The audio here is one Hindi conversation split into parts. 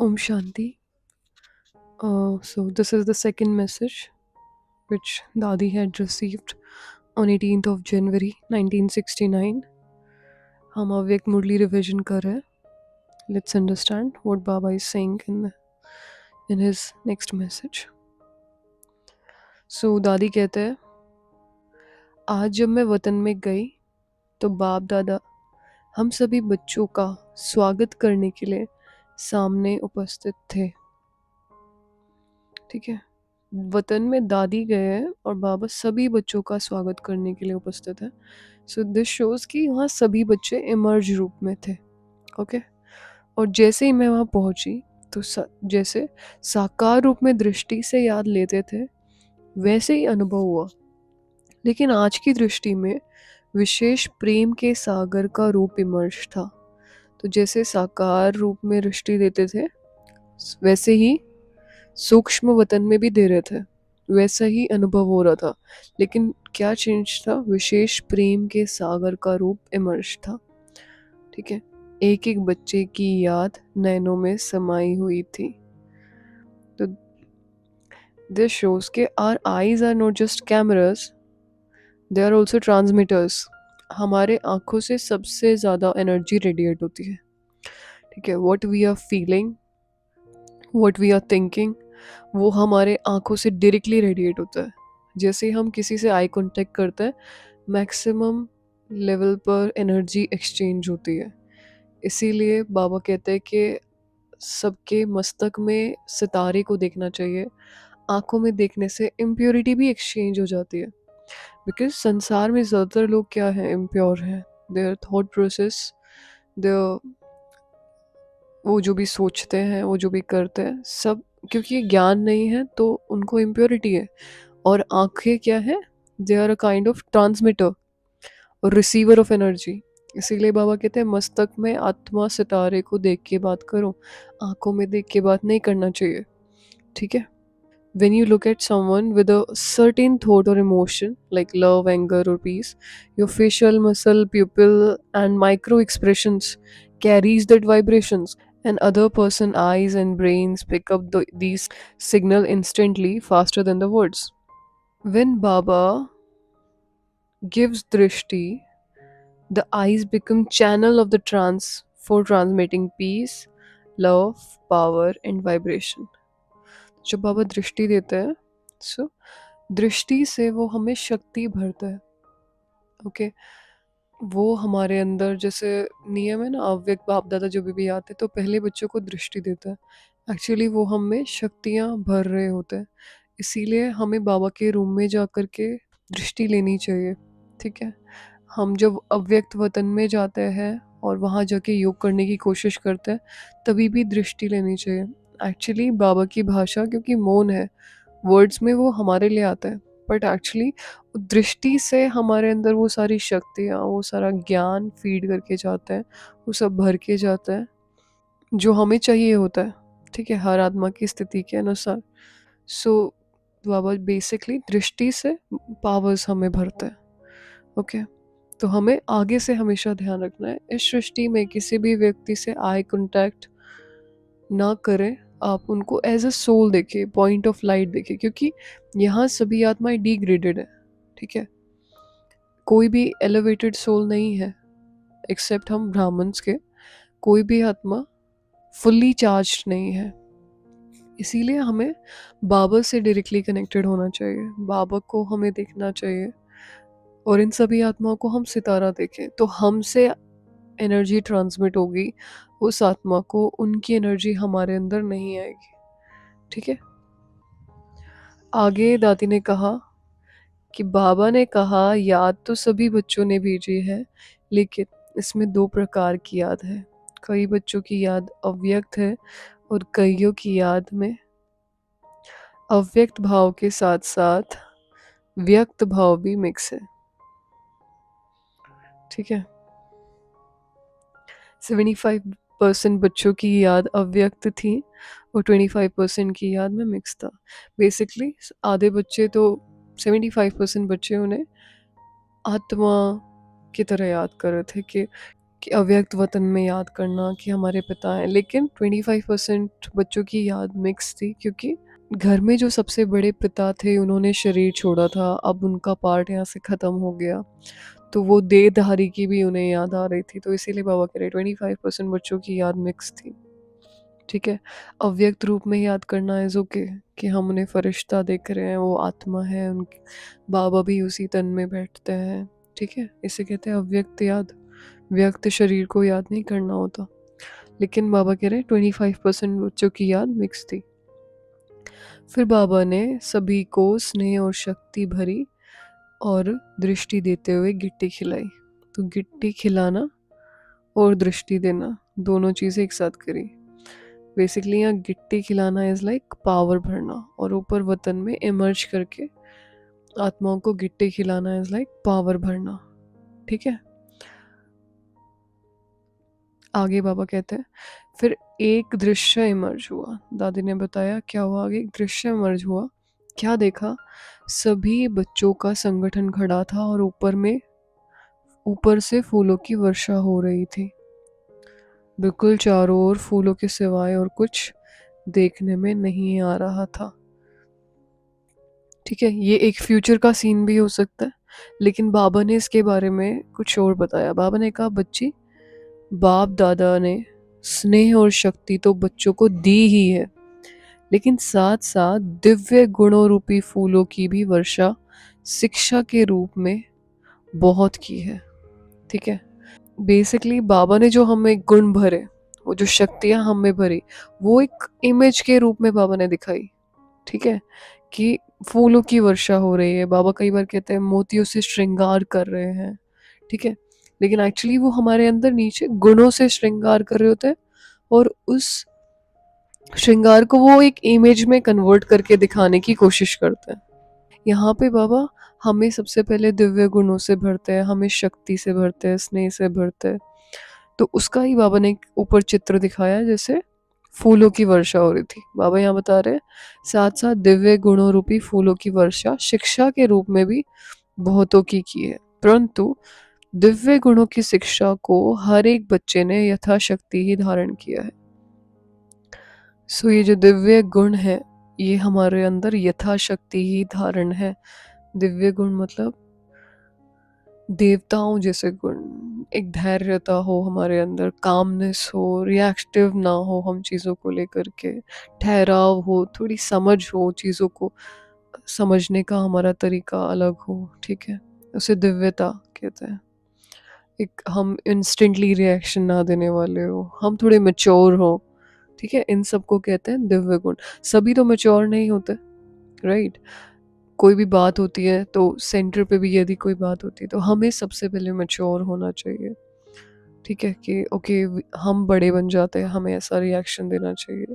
Om Shanti. So this is the second message which Dadi had received on 18th of January 1969. हम अव्यक्त मुरली रिविजन कर रहे हैं. Let's understand what Baba is saying in his next message. So दादी कहते हैं, आज जब मैं वतन में गई तो बाप दादा हम सभी बच्चों का स्वागत करने के लिए सामने उपस्थित थे. ठीक है, वतन में दादी गए हैं और बाबा सभी बच्चों का स्वागत करने के लिए उपस्थित है. सो दिस शोज कि वहाँ सभी बच्चे इमर्ज रूप में थे. ओके, और जैसे ही मैं वहाँ पहुँची तो जैसे साकार रूप में दृष्टि से याद लेते थे वैसे ही अनुभव हुआ, लेकिन आज की दृष्टि में विशेष प्रेम के सागर का रूप इमर्ज था. तो जैसे साकार रूप में दृष्टि देते थे वैसे ही सूक्ष्म वतन में भी दे रहे थे, वैसा ही अनुभव हो रहा था. लेकिन क्या चेंज था? विशेष प्रेम के सागर का रूप इमर्ज था. ठीक है, एक एक बच्चे की याद नैनों में समाई हुई थी. तो दिस शोज के our eyes are not just cameras, they are also transmitters. हमारे आंखों से सबसे ज़्यादा एनर्जी रेडिएट होती है. ठीक है, what we are feeling, what we are thinking, वो हमारे आंखों से डायरेक्टली रेडिएट होता है. जैसे हम किसी से आई कांटेक्ट करते हैं मैक्सिमम लेवल पर एनर्जी एक्सचेंज होती है. इसीलिए बाबा कहते हैं कि सबके मस्तक में सितारे को देखना चाहिए. आंखों में देखने से इम्प्योरिटी भी एक्सचेंज हो जाती है. बिकॉज संसार में ज़्यादातर लोग क्या है, इम्प्योर हैं. देयर थॉट प्रोसेस, देयर वो जो भी सोचते हैं, वो जो भी करते हैं, सब क्योंकि ज्ञान नहीं है तो उनको इम्प्योरिटी है. और आंखें क्या है, they are a kind of transmitter और रिसीवर ऑफ एनर्जी. इसीलिए बाबा कहते हैं मस्तक में आत्मा सितारे को देख के बात करो, आंखों में देख के बात नहीं करना चाहिए. ठीक है, when you look at someone with a certain thought or emotion like love, anger or peace, your facial muscle, pupil and micro expressions carries that vibrations, and other person eyes and brains pick up these signal instantly faster than the words. When Baba gives drishti, the eyes become channel of the trance for transmitting peace, love, power and vibration. जब बाबा दृष्टि देते हैं, सो दृष्टि से वो हमें शक्ति भरता है. ओके, वो हमारे अंदर जैसे नियम है ना, अव्यक्त बाप दादा जो भी आते तो पहले बच्चों को दृष्टि देता है. एक्चुअली वो हमें शक्तियाँ भर रहे होते हैं. इसीलिए हमें बाबा के रूम में जा कर के दृष्टि लेनी चाहिए. ठीक है, हम जब अव्यक्त वतन में जाते हैं और वहाँ जाके योग करने की कोशिश करते हैं तभी भी दृष्टि लेनी चाहिए. एक्चुअली बाबा की भाषा क्योंकि मौन है, वर्ड्स में वो हमारे लिए आता है, बट एक्चुअली दृष्टि से हमारे अंदर वो सारी शक्तियाँ, वो सारा ज्ञान फीड करके जाता है, वो सब भर के जाता है जो हमें चाहिए होता है. ठीक है, हर आत्मा की स्थिति के अनुसार. सो बाबा बेसिकली दृष्टि से पावर्स हमें भरते हैं. ओके, तो हमें आगे से हमेशा ध्यान रखना है, इस सृष्टि में किसी भी व्यक्ति से आई कांटेक्ट ना करें. आप उनको एज अ सोल देखें, पॉइंट ऑफ लाइट देखें, क्योंकि यहाँ सभी आत्माएं डिग्रेडेड है. ठीक है, कोई भी एलिवेटेड सोल नहीं है एक्सेप्ट हम ब्राह्मण्स के. कोई भी आत्मा फुल्ली चार्ज नहीं है. इसीलिए हमें बाबा से डायरेक्टली कनेक्टेड होना चाहिए, बाबा को हमें देखना चाहिए. और इन सभी आत्माओं को हम सितारा देखें तो हमसे एनर्जी ट्रांसमिट होगी उस आत्मा को, उनकी एनर्जी हमारे अंदर नहीं आएगी. ठीक है, आगे दादी ने कहा कि बाबा ने कहा याद तो सभी बच्चों ने भेजी है, लेकिन इसमें दो प्रकार की याद है. कई बच्चों की याद अव्यक्त है और कईयों की याद में अव्यक्त भाव के साथ साथ व्यक्त भाव भी मिक्स है. ठीक है, 75% बच्चों की याद अव्यक्त थी और 25% की याद में मिक्स था. बेसिकली आधे बच्चे तो 75% बच्चे उन्हें आत्मा की तरह याद कर रहे थे कि कि अव्यक्त वतन में याद करना कि हमारे पिता हैं, लेकिन 25% बच्चों की याद मिक्स थी, क्योंकि घर में जो सबसे बड़े पिता थे उन्होंने शरीर छोड़ा था, अब उनका पार्ट यहाँ से ख़त्म हो गया, तो वो देहधारी की भी उन्हें याद आ रही थी, तो इसीलिए बाबा कह रहे 25% बच्चों की याद मिक्स थी। ठीक है, अव्यक्त रूप में याद करना इज़ ओके, कि हम उन्हें फरिश्ता देख रहे हैं, वो आत्मा है उनकी, बाबा भी उसी तन में बैठते हैं। ठीक है, इसे कहते हैं अव्यक्त याद। व्यक्त शरीर को याद नहीं करना होता, लेकिन बाबा कह रहे हैं 25% बच्चों की याद मिक्स थी। फिर बाबा ने सभी को स्नेह और शक्ति भरी और दृष्टि देते हुए गिट्टी खिलाई। तो गिट्टी खिलाना और दृष्टि देना, दोनों चीज़ें एक साथ करी। बेसिकली यहाँ गिट्टी खिलाना इज़ लाइक पावर भरना, और ऊपर वतन में इमर्ज करके आत्माओं को गिट्टी खिलाना इज़ लाइक पावर भरना। ठीक है, आगे बाबा कहते हैं फिर एक दृश्य इमर्ज हुआ। दादी ने बताया क्या हुआ, आगे एक दृश्य इमर्ज हुआ। क्या देखा, सभी बच्चों का संगठन खड़ा था और ऊपर से फूलों की वर्षा हो रही थी। बिल्कुल चारों ओर फूलों के सिवाय और कुछ देखने में नहीं आ रहा था। ठीक है, ये एक फ्यूचर का सीन भी हो सकता है, लेकिन बाबा ने इसके बारे में कुछ और बताया। बाबा ने कहा बच्ची, बाप दादा ने स्नेह और शक्ति तो बच्चों को दी ही है, लेकिन साथ साथ दिव्य गुणों रूपी फूलों की भी वर्षा शिक्षा के रूप में बहुत की है। ठीक है, बेसिकली बाबा ने जो हमें गुण भरे, वो जो शक्तियां हमें भरी, वो एक इमेज के रूप में बाबा ने दिखाई। ठीक है, कि फूलों की वर्षा हो रही है, बाबा कई बार कहते हैं मोतियों से श्रृंगार कर रहे हैं। ठीक है, लेकिन एक्चुअली वो हमारे अंदर नीचे गुणों से श्रृंगार कर रहे होते हैं, और उस श्रृंगार को वो एक इमेज में कन्वर्ट करके दिखाने की कोशिश करते हैं। यहाँ पे बाबा हमें सबसे पहले दिव्य गुणों से भरते हैं, हमें शक्ति से भरते हैं, स्नेह से भरते हैं। तो उसका ही बाबा ने ऊपर चित्र दिखाया, जैसे फूलों की वर्षा हो रही थी। बाबा यहाँ बता रहे हैं साथ साथ दिव्य गुणों रूपी फूलों की वर्षा शिक्षा के रूप में भी बहुतों की है, परंतु दिव्य गुणों की शिक्षा को हर एक बच्चे ने यथाशक्ति ही धारण किया है। सो ये जो दिव्य गुण है, ये हमारे अंदर यथाशक्ति ही धारण है। दिव्य गुण मतलब देवताओं जैसे गुण, एक धैर्यता हो हमारे अंदर, कामनेस हो, रिएक्टिव ना हो हम चीज़ों को लेकर के, ठहराव हो, थोड़ी समझ हो, चीज़ों को समझने का हमारा तरीका अलग हो। ठीक है, उसे दिव्यता कहते हैं। एक हम इंस्टेंटली रिएक्शन ना देने वाले हो, हम थोड़े मेच्योर हो। ठीक है, इन सबको कहते हैं दिव्य गुण। सभी तो मेच्योर नहीं होते, राइट। कोई भी बात होती है तो सेंटर पे भी यदि कोई बात होती है तो हमें सबसे पहले मैच्योर होना चाहिए। ठीक है, कि ओके हम बड़े बन जाते हैं, हमें ऐसा रिएक्शन देना चाहिए।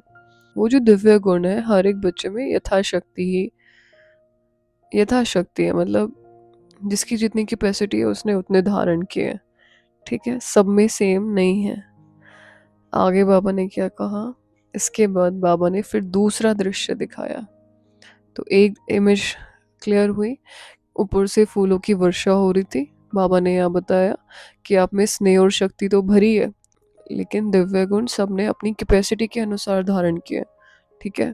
वो जो दिव्य गुण है हर एक बच्चे में यथाशक्ति है, मतलब जिसकी जितनी कैपेसिटी है उसने उतने धारण किए हैं। ठीक है, सब में सेम नहीं है। आगे बाबा ने क्या कहा, इसके बाद बाबा ने फिर दूसरा दृश्य दिखाया। तो एक इमेज क्लियर हुई, ऊपर से फूलों की वर्षा हो रही थी। बाबा ने यहाँ बताया कि आप में स्नेह और शक्ति तो भरी है, लेकिन दिव्य गुण सबने अपनी कैपेसिटी के अनुसार धारण किए। ठीक है,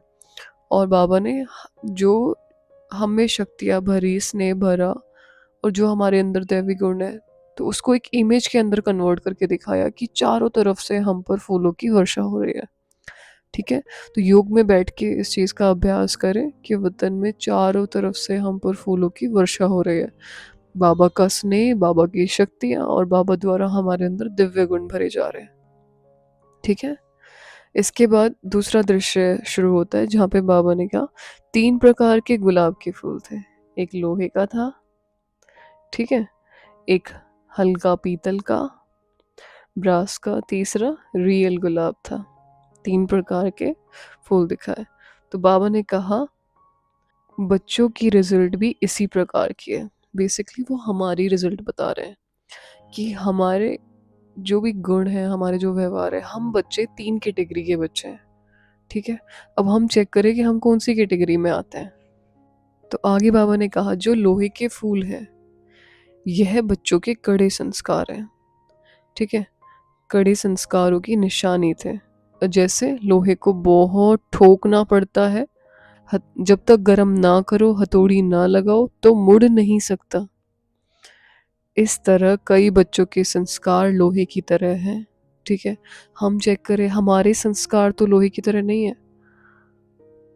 और बाबा ने जो हमें शक्तियाँ भरी, स्नेह भरा, और जो हमारे अंदर दैवी गुण है, तो उसको एक इमेज के अंदर कन्वर्ट करके दिखाया कि चारों तरफ से हम पर फूलों की वर्षा हो रही है। ठीक है, तो योग में बैठ के इस चीज़ का अभ्यास करें कि वतन में चारों तरफ से हम पर फूलों की वर्षा हो रही है। बाबा का स्नेह, बाबा की शक्तियाँ, और बाबा द्वारा हमारे अंदर दिव्य गुण भरे जा रहे हैं। ठीक है, इसके बाद दूसरा दृश्य शुरू होता है, जहाँ पे बाबा ने कहा 3 प्रकार के गुलाब के फूल थे। एक लोहे का था, ठीक है, एक हल्का पीतल का, ब्रास का, तीसरा रियल गुलाब था। 3 प्रकार के फूल दिखाए। तो बाबा ने कहा बच्चों की रिजल्ट भी इसी प्रकार की है। बेसिकली वो हमारी रिजल्ट बता रहे हैं कि हमारे जो भी गुण है, हमारे जो व्यवहार है, हम बच्चे 3 कैटेगरी के बच्चे हैं। ठीक है, अब हम चेक करें कि हम कौन सी कैटेगरी में आते हैं। तो आगे बाबा ने कहा जो लोहे के फूल हैं, यह बच्चों के कड़े संस्कार हैं। ठीक है, कड़े संस्कारों की निशानी थे। जैसे लोहे को बहुत ठोकना पड़ता है, जब तक गर्म ना करो, हथौड़ी ना लगाओ तो मुड़ नहीं सकता। इस तरह कई बच्चों के संस्कार लोहे की तरह हैं। ठीक है, हम चेक करें, हमारे संस्कार तो लोहे की तरह नहीं है,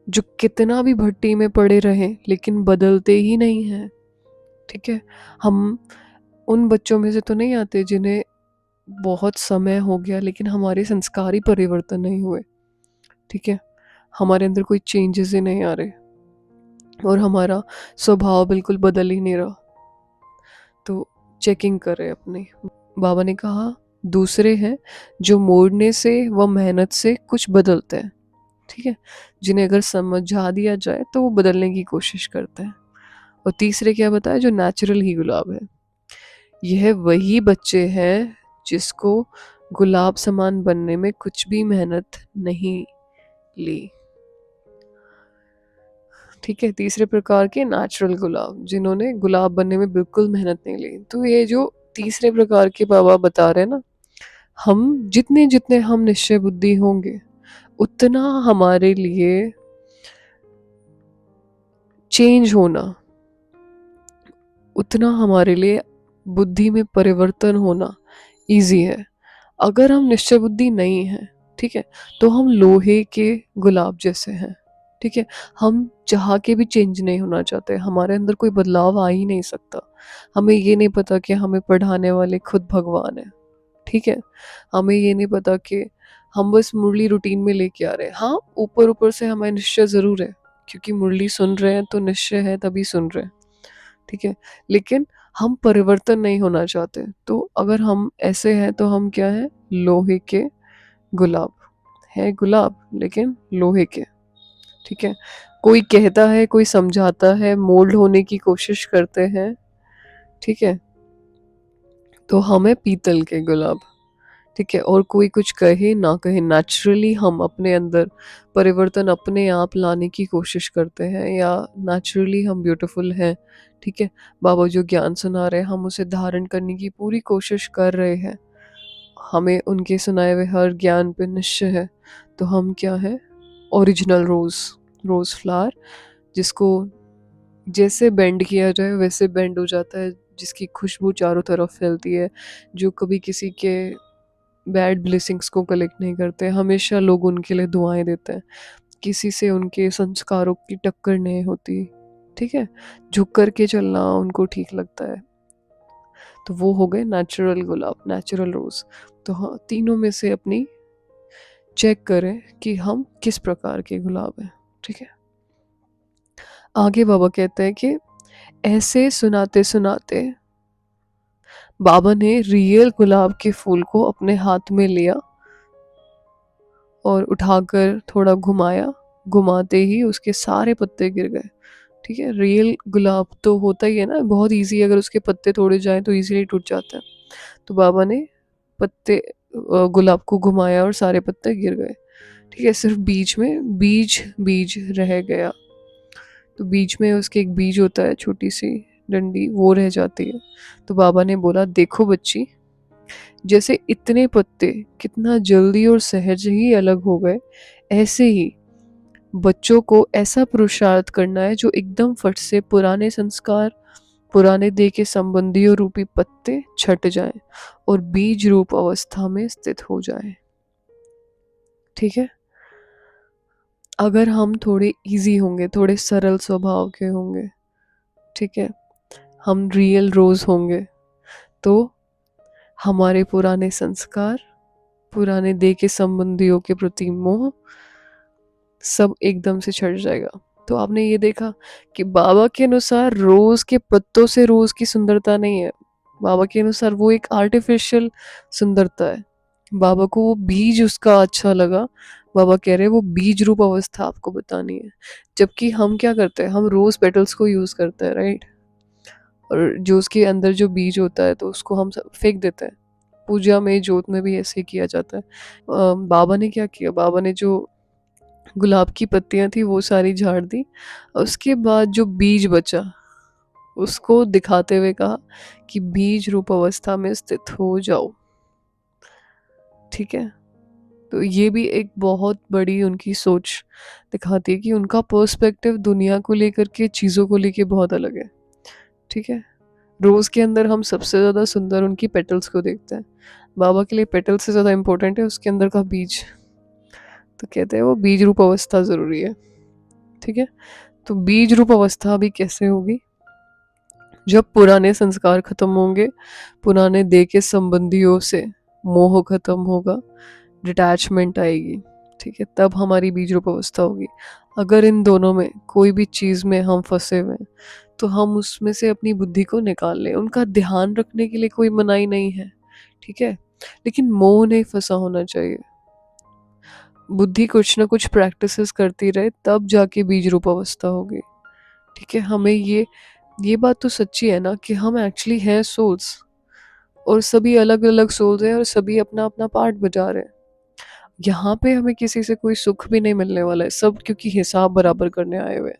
जो कितना भी भट्टी में पड़े रहें लेकिन बदलते ही नहीं हैं। ठीक है, हम उन बच्चों में से तो नहीं आते जिन्हें बहुत समय हो गया लेकिन हमारे संस्कार ही परिवर्तन नहीं हुए। ठीक है, हमारे अंदर कोई चेंजेस ही नहीं आ रहे और हमारा स्वभाव बिल्कुल बदल ही नहीं रहा। तो चेकिंग करें अपनी। बाबा ने कहा दूसरे हैं जो मोड़ने से व मेहनत से कुछ बदलते हैं। ठीक है, जिन्हें अगर समझा दिया जाए तो वो बदलने की कोशिश करते हैं। और तीसरे क्या बताया, जो नेचुरल ही गुलाब है। यह वही बच्चे हैं जिसको गुलाब समान बनने में कुछ भी मेहनत नहीं ली। ठीक है, तीसरे प्रकार के नेचुरल गुलाब, जिन्होंने गुलाब बनने में बिल्कुल मेहनत नहीं ली। तो ये जो तीसरे प्रकार के बाबा बता रहे हैं ना, हम जितने जितने हम निश्चय बुद्धि होंगे उतना हमारे लिए चेंज होना, उतना हमारे लिए बुद्धि में परिवर्तन होना इजी है। अगर हम निश्चय बुद्धि नहीं है, ठीक है, तो हम लोहे के गुलाब जैसे हैं। ठीक है, हम चाह के भी चेंज नहीं होना चाहते, हमारे अंदर कोई बदलाव आ ही नहीं सकता। हमें ये नहीं पता कि हमें पढ़ाने वाले खुद भगवान है। ठीक है, हमें ये नहीं पता कि हम बस मुरली रूटीन में लेके आ रहे हैं। हाँ, ऊपर ऊपर से हमें निश्चय ज़रूर है, क्योंकि मुरली सुन रहे हैं तो निश्चय है तभी सुन रहे हैं। ठीक है, लेकिन हम परिवर्तन नहीं होना चाहते। तो अगर हम ऐसे हैं तो हम क्या हैं, लोहे के गुलाब है, गुलाब लेकिन लोहे के। ठीक है, कोई कहता है, कोई समझाता है, मोल्ड होने की कोशिश करते हैं। ठीक है, तो हमें पीतल के गुलाब। ठीक है, और कोई कुछ कहे ना कहे, नेचुरली हम अपने अंदर परिवर्तन अपने आप लाने की कोशिश करते हैं, या नेचुरली हम ब्यूटीफुल हैं। ठीक है, बाबा जो ज्ञान सुना रहे हैं हम उसे धारण करने की पूरी कोशिश कर रहे हैं, हमें उनके सुनाए हुए हर ज्ञान पे निश्चय है। तो हम क्या है, ओरिजिनल रोज़ फ्लावर, जिसको जैसे बेंड किया जाए वैसे बेंड हो जाता है, जिसकी खुशबू चारों तरफ फैलती है, जो कभी किसी के बैड ब्लेसिंग्स को कलेक्ट नहीं करते, हमेशा लोग उनके लिए दुआएं देते हैं, किसी से उनके संस्कारों की टक्कर नहीं होती। ठीक है, झुक करके चलना उनको ठीक लगता है। तो वो हो गए नेचुरल गुलाब, नेचुरल रोज़। तो हाँ, तीनों में से अपनी चेक करें कि हम किस प्रकार के गुलाब हैं। ठीक है, आगे बाबा कहते हैं कि ऐसे सुनाते सुनाते बाबा ने रियल गुलाब के फूल को अपने हाथ में लिया और उठाकर थोड़ा घुमाया, घुमाते ही उसके सारे पत्ते गिर गए। ठीक है, रियल गुलाब तो होता ही है ना, बहुत इजी, अगर उसके पत्ते तोड़े जाएं तो इजीली टूट जाते हैं। तो बाबा ने पत्ते गुलाब को घुमाया और सारे पत्ते गिर गए। ठीक है, सिर्फ बीच में बीज बीज रह गया। तो बीच में उसके एक बीज होता है, छोटी सी डंडी, वो रह जाती है। तो बाबा ने बोला, देखो बच्ची, जैसे इतने पत्ते कितना जल्दी और सहज ही अलग हो गए, ऐसे ही बच्चों को ऐसा पुरुषार्थ करना है जो एकदम फट से पुराने संस्कार, पुराने देह के संबंधियों रूपी पत्ते छट जाएं और बीज रूप अवस्था में स्थित हो जाएं। ठीक है, अगर हम थोड़े इजी होंगे, थोड़े सरल स्वभाव के होंगे, ठीक है, हम रियल रोज होंगे, तो हमारे पुराने संस्कार, पुराने देह के संबंधियों के प्रति मोह सब एकदम से छट जाएगा। तो आपने ये देखा कि बाबा के अनुसार रोज के पत्तों से रोज की सुंदरता नहीं है, बाबा के अनुसार वो एक आर्टिफिशियल सुंदरता है। बाबा को वो बीज उसका अच्छा लगा, बाबा कह रहे हैं वो बीज रूप अवस्था आपको बतानी है। जबकि हम क्या करते हैं, हम रोज पेटल्स को यूज करते हैं, राइट, और जो उसके अंदर जो बीज होता है तो उसको हम सब फेंक देते हैं। पूजा में, जोत में भी ऐसे ही किया जाता है। बाबा ने क्या किया, बाबा ने जो गुलाब की पत्तियां थी वो सारी झाड़ दी, उसके बाद जो बीज बचा उसको दिखाते हुए कहा कि बीज रूप अवस्था में स्थित हो जाओ। ठीक है। तो ये भी एक बहुत बड़ी उनकी सोच दिखाती है कि उनका पर्सपेक्टिव दुनिया को लेकर के, चीज़ों को लेके बहुत अलग है। ठीक है। रोज़ के अंदर हम सबसे ज़्यादा सुंदर उनकी पेटल्स को देखते हैं। बाबा के लिए पेटल से ज़्यादा इम्पोर्टेंट है उसके अंदर का बीज। तो कहते हैं वो बीज रूप अवस्था ज़रूरी है। ठीक है। तो बीज रूप अवस्था अभी कैसे होगी? जब पुराने संस्कार खत्म होंगे, पुराने देह के संबंधियों से मोह खत्म होगा, डिटैचमेंट आएगी। ठीक है, तब हमारी बीज रूप अवस्था होगी। अगर इन दोनों में कोई भी चीज़ में हम फंसे हुए हैं तो हम उसमें से अपनी बुद्धि को निकाल लें। उनका ध्यान रखने के लिए कोई मनाही नहीं है। ठीक है, लेकिन मोह नहीं फंसा होना चाहिए। बुद्धि कुछ ना कुछ प्रैक्टिसेस करती रहे तब जाके बीज रूप अवस्था होगी। ठीक है, हमें ये बात तो सच्ची है ना कि हम एक्चुअली हैं सोल्स, और सभी अलग अलग सोल्स हैं और सभी अपना अपना पार्ट बजा रहे हैं। यहाँ पे हमें किसी से कोई सुख भी नहीं मिलने वाला है, सब क्योंकि हिसाब बराबर करने आए हुए हैं।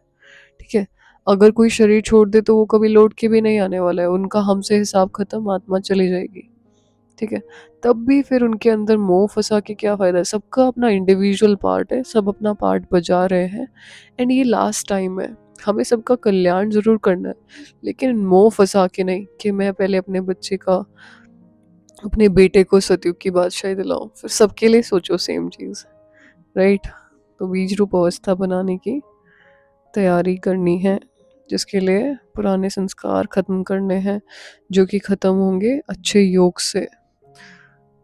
ठीक है, अगर कोई शरीर छोड़ दे तो वो कभी लौट के भी नहीं आने वाला है, उनका हमसे हिसाब खत्म, आत्मा चली जाएगी। ठीक है, तब भी फिर उनके अंदर मोह फंसा के क्या फ़ायदा है? सबका अपना इंडिविजुअल पार्ट है, सब अपना पार्ट बजा रहे हैं, एंड ये लास्ट टाइम है। हमें सबका कल्याण ज़रूर करना है, लेकिन मोह फंसा के नहीं कि मैं पहले अपने बच्चे का, अपने बेटे को सतयुग की बादशाही दिलाऊं, फिर सबके लिए सोचो सेम चीज़, राइट? तो बीज रूप अवस्था बनाने की तैयारी करनी है, जिसके लिए पुराने संस्कार खत्म करने हैं, जो कि खत्म होंगे अच्छे योग से।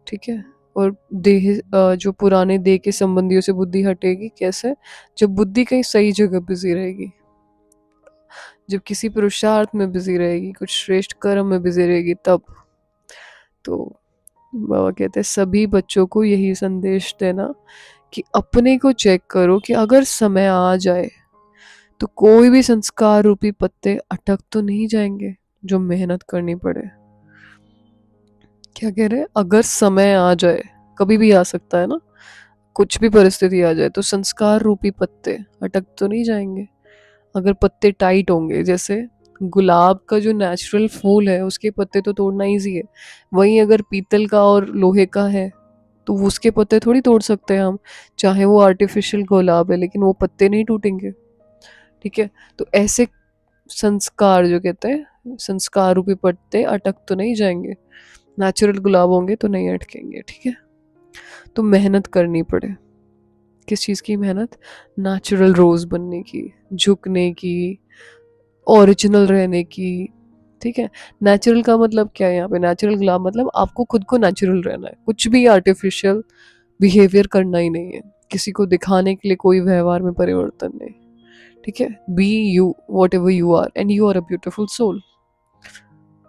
ठीक है, और देह जो पुराने देह के संबंधियों से बुद्धि हटेगी कैसे? जब बुद्धि कहीं सही जगह बिजी रहेगी, जब किसी पुरुषार्थ में बिजी रहेगी, कुछ श्रेष्ठ कर्म में बिजी रहेगी, तब। तो बाबा कहते हैं सभी बच्चों को यही संदेश देना कि अपने को चेक करो कि अगर समय आ जाए तो कोई भी संस्कार रूपी पत्ते अटक तो नहीं जाएंगे जो मेहनत करनी पड़े। क्या कह रहे हैं? अगर समय आ जाए, कभी भी आ सकता है ना, कुछ भी परिस्थिति आ जाए, तो संस्कार रूपी पत्ते अटक तो नहीं जाएंगे। अगर पत्ते टाइट होंगे, जैसे गुलाब का जो नेचुरल फूल है उसके पत्ते तो तोड़ना ईजी है, वहीं अगर पीतल का और लोहे का है तो उसके पत्ते थोड़ी तोड़ सकते हैं हम, चाहे वो आर्टिफिशियल गुलाब है, लेकिन वो पत्ते नहीं टूटेंगे। ठीक है, तो ऐसे संस्कार जो कहते हैं, संस्कार रूपी पत्ते अटक तो नहीं जाएंगे, नेचुरल गुलाब होंगे तो नहीं अटकेंगे। ठीक है, तो मेहनत करनी पड़े। किस चीज़ की मेहनत? नेचुरल रोज़ बनने की, झुकने की, ओरिजिनल रहने की। ठीक है, नेचुरल का मतलब क्या है यहाँ पे? नेचुरल गुलाब मतलब आपको खुद को नेचुरल रहना है, कुछ भी आर्टिफिशियल बिहेवियर करना ही नहीं है, किसी को दिखाने के लिए कोई व्यवहार में परिवर्तन नहीं। ठीक है, be you whatever you are, and you are a beautiful soul.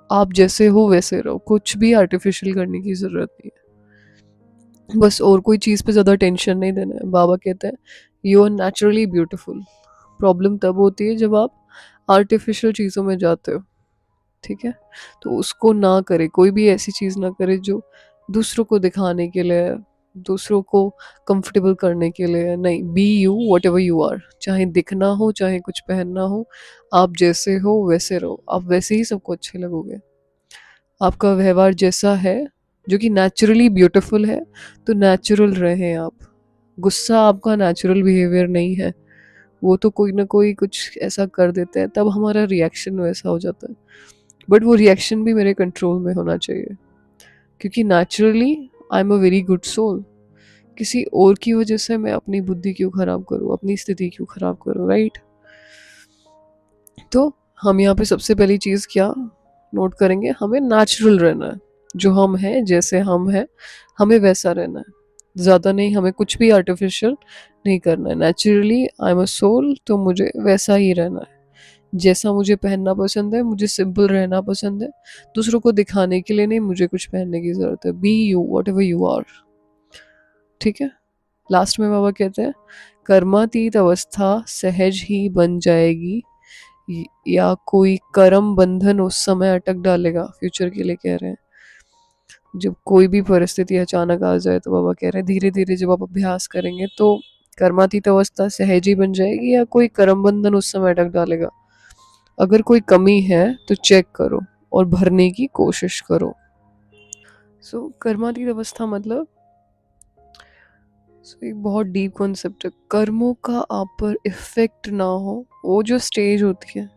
आप जैसे हो वैसे रहो, कुछ भी आर्टिफिशियल करने की ज़रूरत नहीं है, बस और कोई चीज़ पे ज़्यादा टेंशन नहीं देना है। बाबा कहते हैं you are naturally beautiful. Problem तब होती है जब आप आर्टिफिशियल चीज़ों में जाते हो। ठीक है, तो उसको ना करे, कोई भी ऐसी चीज़ ना करे जो दूसरों को दिखाने के लिए, दूसरों को कंफर्टेबल करने के लिए नहीं। Be you whatever you are, चाहे दिखना हो चाहे कुछ पहनना हो, आप जैसे हो वैसे रहो, आप वैसे ही सबको अच्छे लगोगे। आपका व्यवहार जैसा है, जो कि नेचुरली ब्यूटीफुल है, तो नेचुरल रहें आप। गुस्सा आपका नेचुरल बिहेवियर नहीं है, वो तो कोई ना कोई कुछ ऐसा कर देते हैं तब हमारा रिएक्शन वैसा हो जाता है, बट वो रिएक्शन भी मेरे कंट्रोल में होना चाहिए, क्योंकि naturally I am a very good soul. किसी और की वजह से मैं अपनी बुद्धि क्यों खराब करूँ, अपनी स्थिति क्यों खराब करूँ, राइट? तो हम यहाँ पे सबसे पहली चीज़ क्या नोट करेंगे? हमें नेचुरल रहना है, जो हम हैं जैसे हम हैं हमें वैसा रहना है, ज़्यादा नहीं, हमें कुछ भी आर्टिफिशियल नहीं करना है। Naturally I am a soul, तो मुझे वैसा ही रहना है, जैसा मुझे पहनना पसंद है, मुझे सिंपल रहना पसंद है, दूसरों को दिखाने के लिए नहीं मुझे कुछ पहनने की ज़रूरत है। Be you whatever you are. ठीक है, लास्ट में बाबा कहते हैं कर्मातीत अवस्था सहज ही बन जाएगी, या कोई कर्म बंधन उस समय अटक डालेगा। फ्यूचर के लिए कह रहे हैं, जब कोई भी परिस्थिति अचानक आ जाए तो बाबा कह रहे हैं धीरे धीरे जब आप अभ्यास करेंगे तो कर्मातीत अवस्था सहज ही बन जाएगी, या कोई कर्म बंधन उस समय अटक डालेगा। अगर कोई कमी है तो चेक करो और भरने की कोशिश करो। सो कर्मातीत अवस्था मतलब एक बहुत डीप कॉन्सेप्ट है, कर्मों का आप पर इफेक्ट ना हो, वो जो स्टेज होती है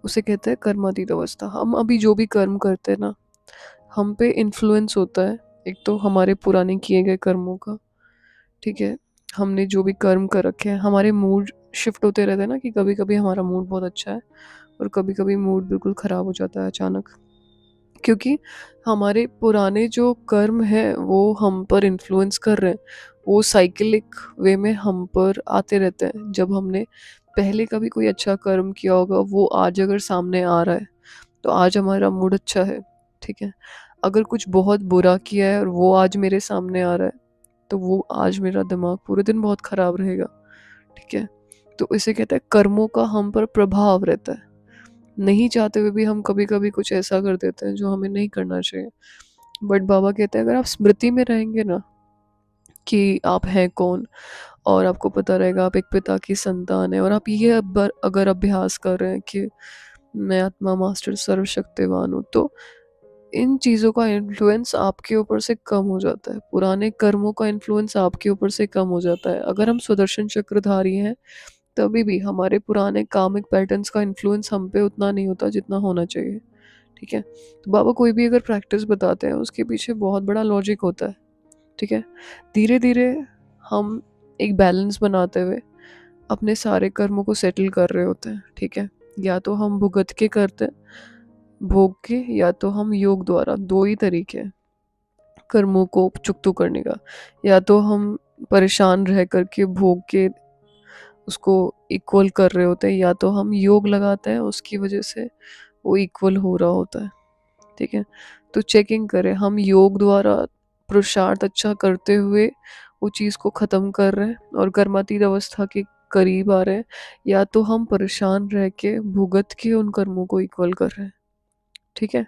उसे कहते हैं कर्मातीत अवस्था। हम अभी जो भी कर्म करते हैं ना, हम पे इन्फ्लुएंस होता है एक तो हमारे पुराने किए गए कर्मों का। ठीक है, हमने जो भी कर्म कर रखे हैं, हमारे मूड शिफ्ट होते रहते हैं ना, कि कभी कभी हमारा मूड बहुत अच्छा है और कभी कभी मूड बिल्कुल ख़राब हो जाता है अचानक, क्योंकि हमारे पुराने जो कर्म हैं वो हम पर इन्फ्लुएंस कर रहे हैं। वो साइकिलिक वे में हम पर आते रहते हैं। जब हमने पहले कभी कोई अच्छा कर्म किया होगा, वो आज अगर सामने आ रहा है तो आज हमारा मूड अच्छा है। ठीक है, अगर कुछ बहुत बुरा किया है और वो आज मेरे सामने आ रहा है, तो वो आज मेरा दिमाग पूरे दिन बहुत ख़राब रहेगा। ठीक है, तो इसे कहते हैं कर्मों का हम पर प्रभाव रहता है। नहीं चाहते हुए भी हम कभी कभी कुछ ऐसा कर देते हैं जो हमें नहीं करना चाहिए। बट बाबा कहते हैं अगर आप स्मृति में रहेंगे ना कि आप हैं कौन, और आपको पता रहेगा आप एक पिता की संतान है, और आप ये अगर अभ्यास कर रहे हैं कि मैं आत्मा मास्टर सर्वशक्तिवान हूँ, तो इन चीज़ों का इन्फ्लुएंस आपके ऊपर से कम हो जाता है। पुराने कर्मों का इन्फ्लुएंस आपके ऊपर से कम हो जाता है। अगर हम सुदर्शन चक्रधारी हैं, तभी भी हमारे पुराने कामिक पैटर्न्स का इन्फ्लुएंस हम पे उतना नहीं होता जितना होना चाहिए। ठीक है, तो बाबा कोई भी अगर प्रैक्टिस बताते हैं उसके पीछे बहुत बड़ा लॉजिक होता है। ठीक है, धीरे धीरे हम एक बैलेंस बनाते हुए अपने सारे कर्मों को सेटल कर रहे होते हैं। ठीक है, या तो हम भुगत के करते हैं, भोग के, या तो हम योग द्वारा, दो ही तरीके हैं कर्मों को चुकतू करने का। या तो हम परेशान रह करके भोग के उसको इक्वल कर रहे होते हैं, या तो हम योग लगाते हैं उसकी वजह से वो इक्वल हो रहा होता है। ठीक है, तो चेकिंग करें हम योग द्वारा पुरुषार्थ अच्छा करते हुए वो चीज़ को ख़त्म कर रहे हैं और कर्मातीत अवस्था के करीब आ रहे हैं, या तो हम परेशान रह के भुगत के उन कर्मों को इक्वल कर रहे हैं। ठीक है,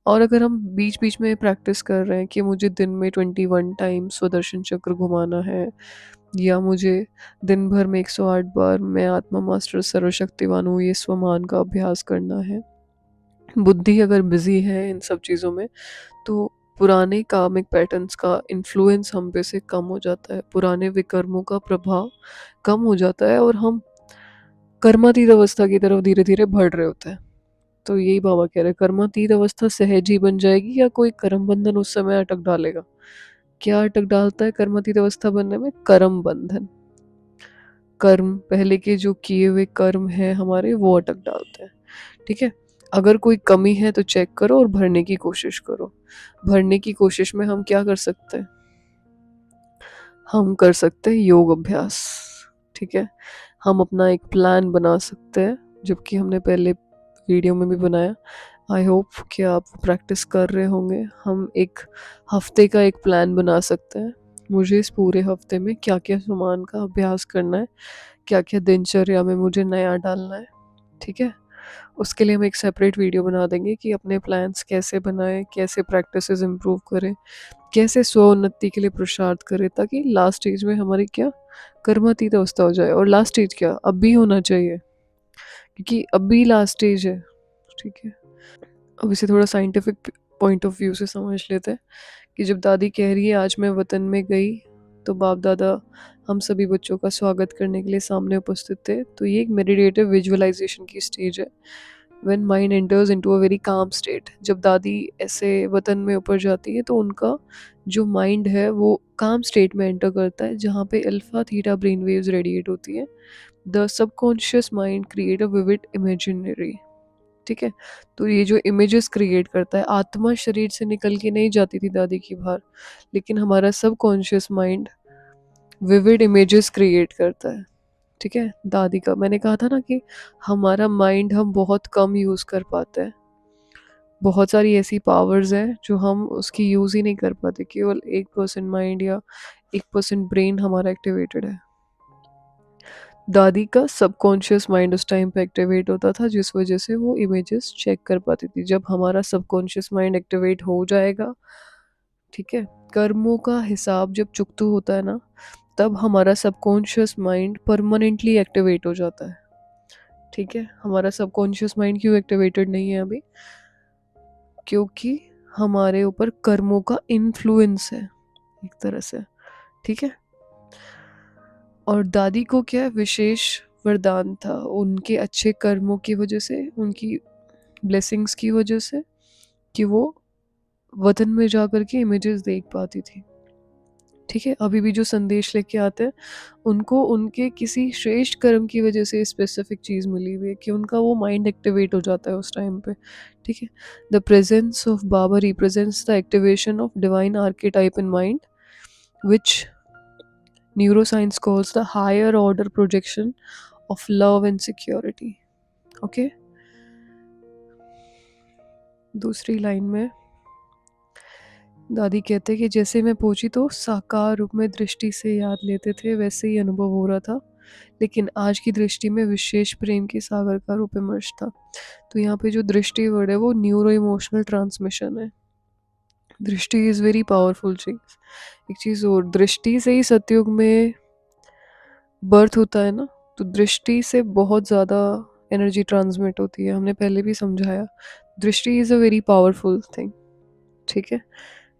और अगर हम बीच बीच में प्रैक्टिस कर रहे हैं कि मुझे दिन में 21 टाइम स्वदर्शन चक्र घुमाना है, या मुझे दिन भर में 108 बार मैं आत्मा मास्टर सर्वशक्तिवान हूँ ये स्वमान का अभ्यास करना है, बुद्धि अगर बिजी है इन सब चीज़ों में, तो पुराने कामिक पैटर्न्स का इन्फ्लुएंस हम पे से कम हो जाता है, पुराने विकर्मों का प्रभाव कम हो जाता है, और हम कर्मातीत अवस्था की तरफ धीरे धीरे बढ़ रहे होते हैं। तो यही बाबा कह रहे हैं, कर्मातीत अवस्था सहज ही बन जाएगी या कोई कर्म बंधन उस समय अटक डालेगा। क्या अटक डालता है कर्मातीत अवस्था बनने में? कर्म बंधन। कर्म पहले के जो किए हुए कर्म हैं हमारे, वो अटक डालते हैं। ठीक है, अगर कोई कमी है तो चेक करो और भरने की कोशिश करो। भरने की कोशिश में हम क्या कर सकते हैं? हम कर सकते हैं योग अभ्यास। ठीक है, हम अपना एक प्लान बना सकते हैं, जबकि हमने पहले वीडियो में भी बनाया। आई होप कि आप प्रैक्टिस कर रहे होंगे। हम एक हफ्ते का एक प्लान बना सकते हैं, मुझे इस पूरे हफ्ते में क्या क्या सामान का अभ्यास करना है, क्या क्या दिनचर्या में मुझे नया डालना है। ठीक है, उसके लिए हम एक सेपरेट वीडियो बना देंगे कि अपने प्लान्स कैसे बनाएं, कैसे प्रैक्टिसेस इम्प्रूव करें, कैसे स्व उन्नति के लिए पुरुषार्थ करें, ताकि लास्ट स्टेज में हमारी क्या कर्मातीत अवस्था हो जाए। और लास्ट स्टेज क्या अब भी होना चाहिए, क्योंकि अब भी लास्ट स्टेज है। ठीक है, अब इसे थोड़ा साइंटिफिक पॉइंट ऑफ व्यू से समझ लेते हैं कि जब दादी कह रही है आज मैं वतन में गई, तो बाप दादा हम सभी बच्चों का स्वागत करने के लिए सामने उपस्थित थे। तो ये एक मेडिटेटिव विजुअलाइजेशन की स्टेज है, when mind enters into a very calm state. जब दादी ऐसे वतन में ऊपर जाती है तो उनका जो माइंड है वो काम स्टेट में एंटर करता है, जहाँ पे alpha theta brain waves radiate होती है। The subconscious mind create a vivid imaginary. ठीक है, तो ये जो इमेजेस क्रिएट करता है, आत्मा शरीर से निकल के नहीं जाती थी दादी की बाहर, लेकिन हमारा subconscious mind vivid images create करता है। ठीक है, दादी का मैंने कहा था ना कि हमारा माइंड हम बहुत कम यूज़ कर पाते हैं। बहुत सारी ऐसी पावर्स हैं जो हम उसकी यूज़ ही नहीं कर पाते, केवल 1% माइंड या 1% ब्रेन हमारा एक्टिवेटेड है। दादी का सबकॉन्शियस माइंड उस टाइम पे एक्टिवेट होता था, जिस वजह से वो इमेजेस चेक कर पाती थी। जब हमारा सबकॉन्शियस माइंड एक्टिवेट हो जाएगा, ठीक है, कर्मों का हिसाब जब चुकतू होता है ना, तब हमारा सबकॉन्शियस माइंड परमानेंटली एक्टिवेट हो जाता है। ठीक है, हमारा सबकॉन्शियस माइंड क्यों एक्टिवेटेड नहीं है अभी? क्योंकि हमारे ऊपर कर्मों का इन्फ्लुएंस है एक तरह से। ठीक है, और दादी को क्या विशेष वरदान था उनके अच्छे कर्मों की वजह से, उनकी ब्लेसिंग्स की वजह से, कि वो वतन में जा कर के इमेजेस देख पाती थी। ठीक है, अभी भी जो संदेश लेके आते हैं उनको उनके किसी श्रेष्ठ कर्म की वजह से स्पेसिफिक चीज़ मिली हुई है कि उनका वो माइंड एक्टिवेट हो जाता है उस टाइम पे। ठीक है, the presence of Baba represents the activation of divine archetype in mind, which neuroscience calls the higher order projection of love and security. Okay, दूसरी लाइन में दादी कहते कि जैसे मैं पहुंची तो साकार रूप में दृष्टि से याद लेते थे वैसे ही अनुभव हो रहा था, लेकिन आज की दृष्टि में विशेष प्रेम के सागर का रूप इमर्ज था। तो यहाँ पे जो दृष्टि वर्ड है वो न्यूरो इमोशनल ट्रांसमिशन है। दृष्टि इज़ वेरी पावरफुल चीज़। एक चीज़ और, दृष्टि से ही सतयुग में बर्थ होता है ना, तो दृष्टि से बहुत ज़्यादा एनर्जी ट्रांसमिट होती है, हमने पहले भी समझाया। दृष्टि is a very powerful thing. ठीक है,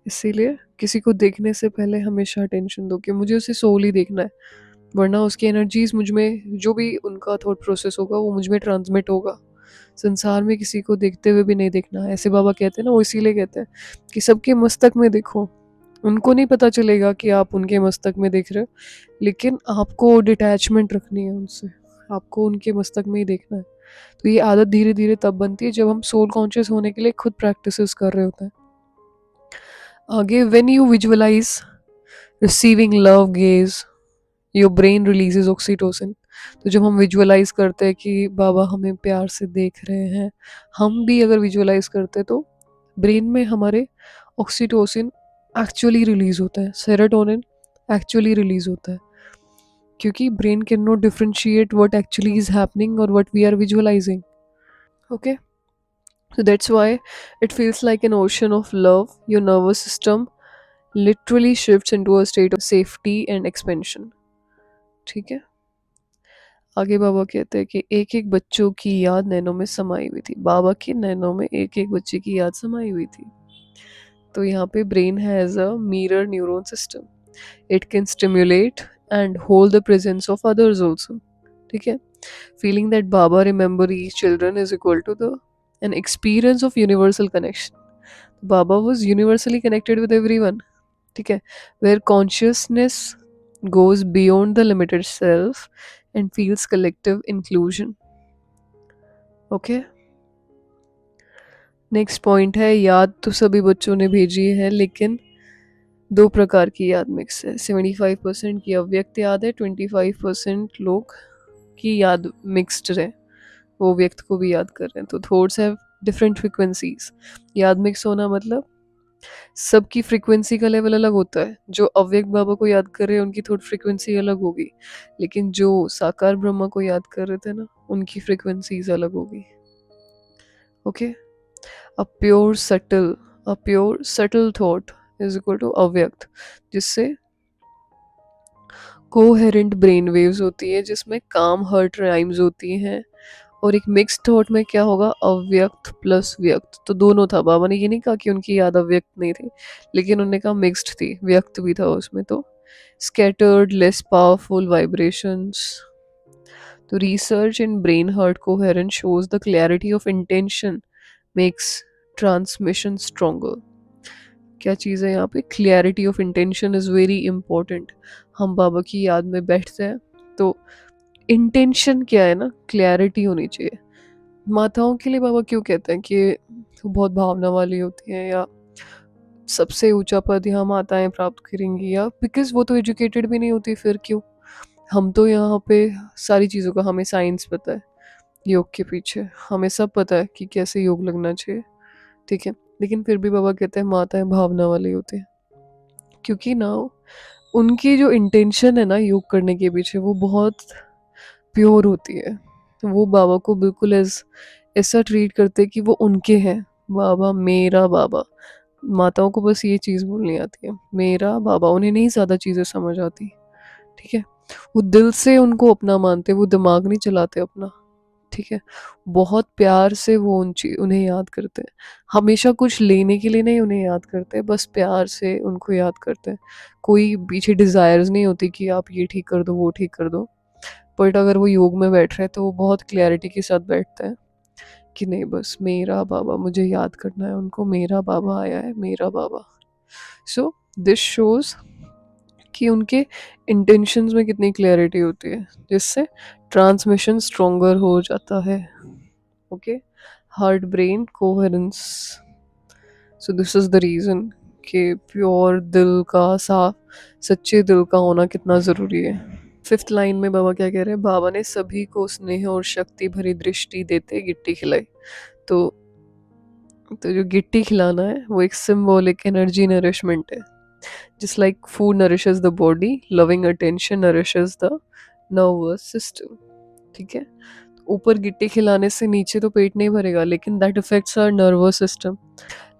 इसीलिए किसी को देखने से पहले हमेशा अटेंशन दो कि मुझे उसे सोल ही देखना है, वरना उसकी एनर्जीज मुझ में, जो भी उनका थॉट प्रोसेस होगा वो मुझ में ट्रांसमिट होगा। संसार में किसी को देखते हुए भी नहीं देखना, ऐसे बाबा कहते हैं ना, वो इसीलिए कहते हैं कि सबके मस्तक में देखो। उनको नहीं पता चलेगा कि आप उनके मस्तक में देख रहे हो, लेकिन आपको डिटैचमेंट रखनी है उनसे, आपको उनके मस्तक में ही देखना है। तो ये आदत धीरे धीरे तब बनती है जब हम सोल कॉन्शियस होने के लिए खुद प्रैक्टिसेस कर रहे होते हैं। आगे, when you visualise receiving love gaze your brain releases oxytocin. तो जब हम विजुअलाइज करते हैं कि बाबा हमें प्यार से देख रहे हैं, हम भी अगर विजुअलाइज करते हैं तो ब्रेन में हमारे ऑक्सीटोसिन एक्चुअली रिलीज होता है, सेरोटोनिन एक्चुअली रिलीज होता है, क्योंकि brain can not differentiate what actually is happening और what we are visualising. Okay, so that's why it feels like an ocean of love. Your nervous system literally shifts into a state of safety and expansion. ठीक है, आगे बाबा कहते हैं कि एक एक बच्चों की याद नैनों में समाई हुई थी। बाबा के नैनों में एक एक बच्चे की याद समाई हुई थी। तो यहाँ पे brain has a mirror neuron system, it can stimulate and hold the presence of others also. ठीक है, फीलिंग दैट बाबा remember each children is equal to the an experience of universal connection. बाबा was universally connected with everyone. ठीक है, where consciousness goes beyond the limited self and feels collective inclusion. Okay, next point है, याद तो सभी बच्चों ने भेजी है, लेकिन दो प्रकार की याद मिक्स है। 75% की अव्यक्त याद है, 25% लोग की याद मिक्सड है, वो व्यक्त को भी याद कर रहे हैं। तो थॉट्स हैव डिफरेंट फ्रिक्वेंसीज। याद मिक्स होना मतलब सबकी फ्रीक्वेंसी का लेवल अलग होता है। जो अव्यक्त बाबा को याद कर रहे हैं उनकी थोड़ी फ्रीक्वेंसी अलग होगी, लेकिन जो साकार ब्रह्मा को याद कर रहे थे ना, उनकी फ्रीक्वेंसीज अलग होगी। Okay, a pure subtle thought is equal to अव्यक्त, जिससे कोहेरेंट ब्रेन वेव्स होती है, जिसमें काम हर्ट राइम्स होती हैं। और एक मिक्स थॉट में क्या होगा, अव्यक्त प्लस व्यक्त। तो दोनों था, बाबा ने ये नहीं कहा कि उनकी याद अव्यक्त नहीं थी, लेकिन उन्होंने कहा मिक्स्ड थी, व्यक्त भी था उसमें। तो स्कैटर्ड लेस पावरफुल वाइब्रेशंस। तो research in brain heart coherence shows the clarity of intention makes transmission stronger. क्या चीज़ है यहाँ पे, clarity of intention is very important. हम बाबा की याद में बैठते हैं तो इंटेंशन क्या है ना, क्लैरिटी होनी चाहिए। माताओं के लिए बाबा क्यों कहते हैं कि वो बहुत भावना वाली होती हैं, या सबसे ऊंचा पद यहाँ माताएं प्राप्त करेंगी, या बिकॉज वो तो एजुकेटेड भी नहीं होती, फिर क्यों। हम तो यहाँ पे सारी चीज़ों का हमें साइंस पता है, योग के पीछे हमें सब पता है कि कैसे योग लगना चाहिए। ठीक है, लेकिन फिर भी बाबा कहते हैं माताएं भावना वाली होती हैं, क्योंकि ना उनकी जो इंटेंशन है ना योग करने के पीछे वो बहुत प्योर होती है। वो बाबा को बिल्कुल ऐसा ट्रीट करते कि वो उनके हैं। बाबा मेरा बाबा। माताओं को बस ये चीज़ बोलनी आती है, मेरा बाबा। उन्हें नहीं ज़्यादा चीज़ें समझ आती। ठीक है, वो दिल से उनको अपना मानते, वो दिमाग नहीं चलाते अपना। ठीक है? बहुत प्यार से वो उन्हें याद करते हैं। हमेशा कुछ लेने के लिए नहीं उन्हें याद करते हैं, बस प्यार से उनको याद करते हैं। कोई पीछे डिज़ायर्स नहीं होती कि आप ये ठीक कर दो, वो ठीक कर दो। बट अगर वो योग में बैठ रहे हैं तो वो बहुत क्लैरिटी के साथ बैठते हैं कि नहीं, बस मेरा बाबा मुझे याद करना है उनको, मेरा बाबा आया है, मेरा बाबा। सो दिस शोज़ कि उनके इंटेंशंस में कितनी क्लैरिटी होती है, जिससे ट्रांसमिशन स्ट्रोंगर हो जाता है। Okay, heart brain coherence. So this is the reason कि प्योर दिल का, साफ सच्चे दिल का होना कितना ज़रूरी है। फिफ्थ लाइन में बाबा क्या कह रहे हैं? बाबा ने सभी को स्नेह और शक्ति भरी दृष्टि देते गिट्टी खिलाई। तो जो गिट्टी खिलाना है वो एक सिम्बॉलिक एनर्जी नरिशमेंट है। Just like food nourishes the body, loving attention nourishes the nervous system. ठीक है? ऊपर गिट्टी खिलाने से नीचे तो पेट नहीं भरेगा, लेकिन that affects our nervous system.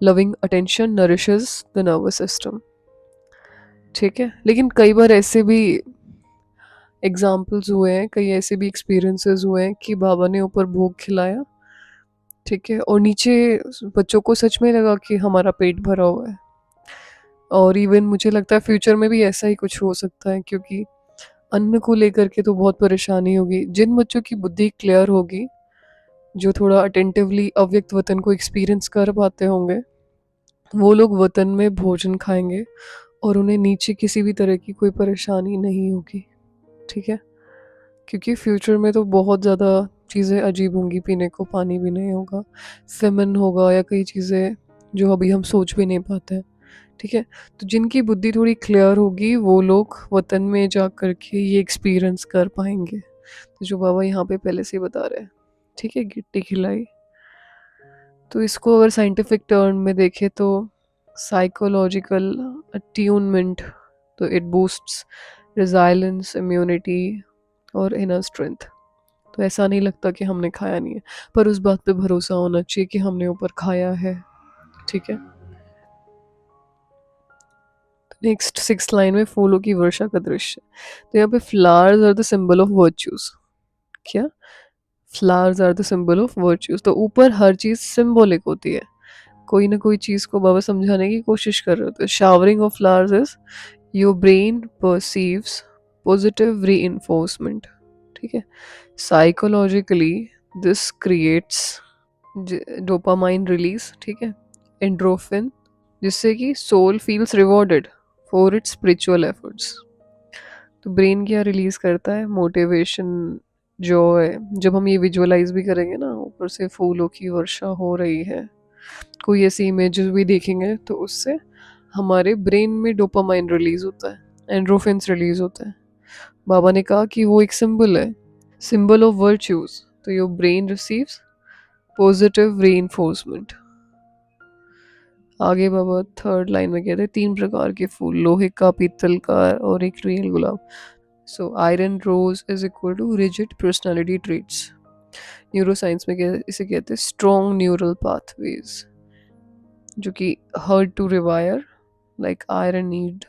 Loving attention nourishes the nervous system. ठीक है? लेकिन कई बार ऐसे भी एग्जाम्पल्स हुए हैं, कई ऐसे भी एक्सपीरियंसेस हुए हैं कि बाबा ने ऊपर भोग खिलाया, ठीक है, और नीचे बच्चों को सच में लगा कि हमारा पेट भरा हुआ है। और इवन मुझे लगता है फ्यूचर में भी ऐसा ही कुछ हो सकता है, क्योंकि अन्न को लेकर के तो बहुत परेशानी होगी। जिन बच्चों की बुद्धि क्लियर होगी, जो थोड़ा अटेंटिवली अव्यक्त वतन को एक्सपीरियंस कर पाते होंगे, वो लोग वतन में भोजन खाएंगे और उन्हें नीचे किसी भी तरह की कोई परेशानी नहीं होगी। ठीक है? क्योंकि फ्यूचर में तो बहुत ज़्यादा चीज़ें अजीब होंगी, पीने को पानी भी नहीं होगा, फेमन होगा, या कई चीज़ें जो अभी हम सोच भी नहीं पाते हैं। ठीक है? तो जिनकी बुद्धि थोड़ी क्लियर होगी वो लोग वतन में जा कर के ये एक्सपीरियंस कर पाएंगे। तो जो बाबा यहाँ पे पहले से ही बता रहे हैं, ठीक है, गिट्टी खिलाई। तो इसको अगर साइंटिफिक टर्म में देखें तो साइकोलॉजिकल अट्यूनमेंट, तो इट बूस्ट्स रिजाइलेंस, इम्यूनिटी और इनर स्ट्रेंथ। तो ऐसा नहीं लगता कि हमने खाया नहीं है, पर उस बात पे भरोसा होना चाहिए कि हमने ऊपर खाया है। ठीक है? नेक्स्ट सिक्स लाइन में फूलों की वर्षा का दृश्य। तो यहाँ पे flowers are the symbol of virtues. क्या? Flowers are the symbol of virtues. तो ऊपर हर चीज सिंबॉलिक होती है, कोई ना कोई चीज को बाबा समझाने की कोशिश कर रहे होते हैं। Showering of flowers is your brain perceives positive reinforcement. ठीक है? Psychologically this creates dopamine release, ठीक है, एंड्रोफिन, जिससे कि soul feels rewarded for its spiritual efforts. तो ब्रेन क्या रिलीज करता है? Motivation, joy. जब हम ये विजुअलाइज भी करेंगे ना, ऊपर से फूलों की वर्षा हो रही है, कोई ऐसी इमेजेस भी देखेंगे, तो उससे हमारे ब्रेन में डोपामाइन रिलीज होता है, एंड्रोफिन्स रिलीज होता है। बाबा ने कहा कि वो एक सिंबल है, सिंबल ऑफ वर्च्यूज। तो your brain receives positive reinforcement. आगे बाबा थर्ड लाइन में कहते हैं 3 प्रकार के फूल, लोहे का, पीतल का और एक रियल गुलाब। सो iron rose is equal to rigid personality traits. Neuroscience में इसे कहते हैं स्ट्रॉन्ग न्यूरल पाथवेज, जो कि hard to rewire, like iron need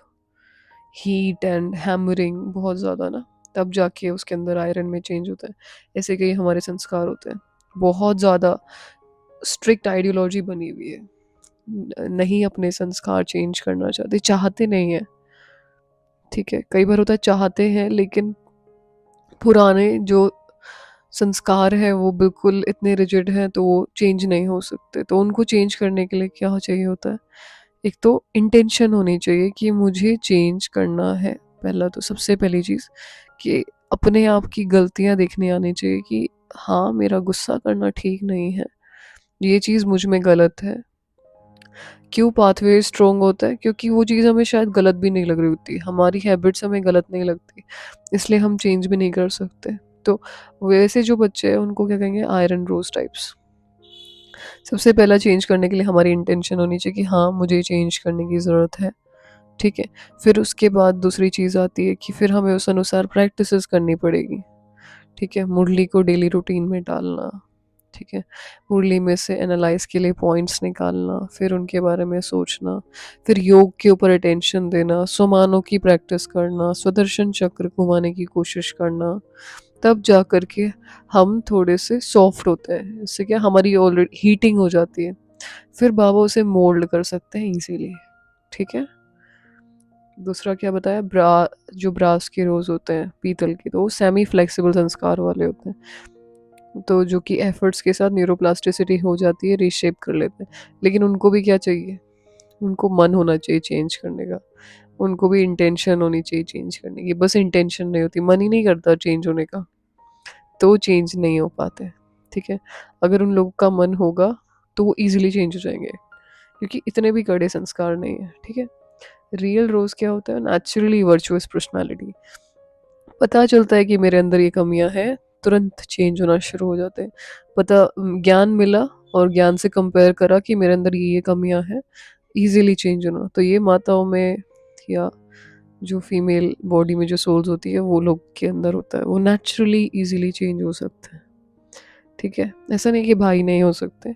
heat and hammering बहुत ज़्यादा ना, तब जाके उसके अंदर आयरन में चेंज होता है। ऐसे कई हमारे संस्कार होते हैं, बहुत ज़्यादा स्ट्रिक्ट आइडियोलॉजी बनी हुई है, नहीं अपने संस्कार चेंज करना चाहते, चाहते नहीं है। ठीक है? कई बार होता है चाहते हैं, लेकिन पुराने जो संस्कार है वो बिल्कुल इतने रिजिड हैं, तो वो चेंज नहीं हो सकते। तो उनको चेंज करने के लिए क्या चाहिए होता है? एक तो इंटेंशन होनी चाहिए कि मुझे चेंज करना है। पहला तो सबसे पहली चीज़ कि अपने आप की गलतियां देखने आनी चाहिए कि हाँ, मेरा गुस्सा करना ठीक नहीं है, ये चीज़ मुझ में गलत है। क्यों पाथवे स्ट्रोंग होता है? क्योंकि वो चीज़ हमें शायद गलत भी नहीं लग रही होती, हमारी हैबिट्स हमें गलत नहीं लगती, इसलिए हम चेंज भी नहीं कर सकते। तो वैसे जो बच्चे हैं उनको क्या कहेंगे? आयरन रोज टाइप्स। सबसे पहला चेंज करने के लिए हमारी इंटेंशन होनी चाहिए कि हाँ, मुझे चेंज करने की ज़रूरत है। ठीक है? फिर उसके बाद दूसरी चीज़ आती है कि फिर हमें उस अनुसार प्रैक्टिसेस करनी पड़ेगी। ठीक है? मुरली को डेली रूटीन में डालना। ठीक है? मुरली में से एनालाइज के लिए पॉइंट्स निकालना, फिर उनके बारे में सोचना, फिर योग के ऊपर अटेंशन देना, स्वमानों की प्रैक्टिस करना, स्वदर्शन चक्र घुमाने की कोशिश करना। तब जा कर के हम थोड़े से सॉफ्ट होते हैं। इससे क्या हमारी ऑलरेडी हीटिंग हो जाती है, फिर बाबा उसे मोल्ड कर सकते हैं इजीली। ठीक है। दूसरा क्या बताया, जो ब्रास के रोज होते हैं पीतल के, तो वो सेमी फ्लेक्सिबल संस्कार वाले होते हैं, तो जो कि एफर्ट्स के साथ न्यूरोप्लास्टिसिटी हो जाती है, रीशेप कर लेते हैं। लेकिन उनको भी क्या चाहिए, उनको मन होना चाहिए चेंज करने का, उनको भी इंटेंशन होनी चाहिए चेंज करने की। बस इंटेंशन नहीं होती, मन ही नहीं करता चेंज होने का, तो चेंज नहीं हो पाते। ठीक है। अगर उन लोगों का मन होगा तो वो ईजिली चेंज हो जाएंगे, क्योंकि इतने भी कड़े संस्कार नहीं है। ठीक है। रियल रोज क्या होता है, नेचुरली वर्चुअस पर्सनालिटी। पता चलता है कि मेरे अंदर ये कमियां हैं, तुरंत चेंज होना शुरू हो जाते हैं। पता, ज्ञान मिला और ज्ञान से कंपेयर करा कि मेरे अंदर ये कमियां हैं, इजीली चेंज होना। तो ये माताओं में या जो फीमेल बॉडी में जो सोल्स होती है वो लोग के अंदर होता है, वो नेचुरली इजीली चेंज हो सकते हैं। ठीक है। ऐसा नहीं कि भाई नहीं हो सकते,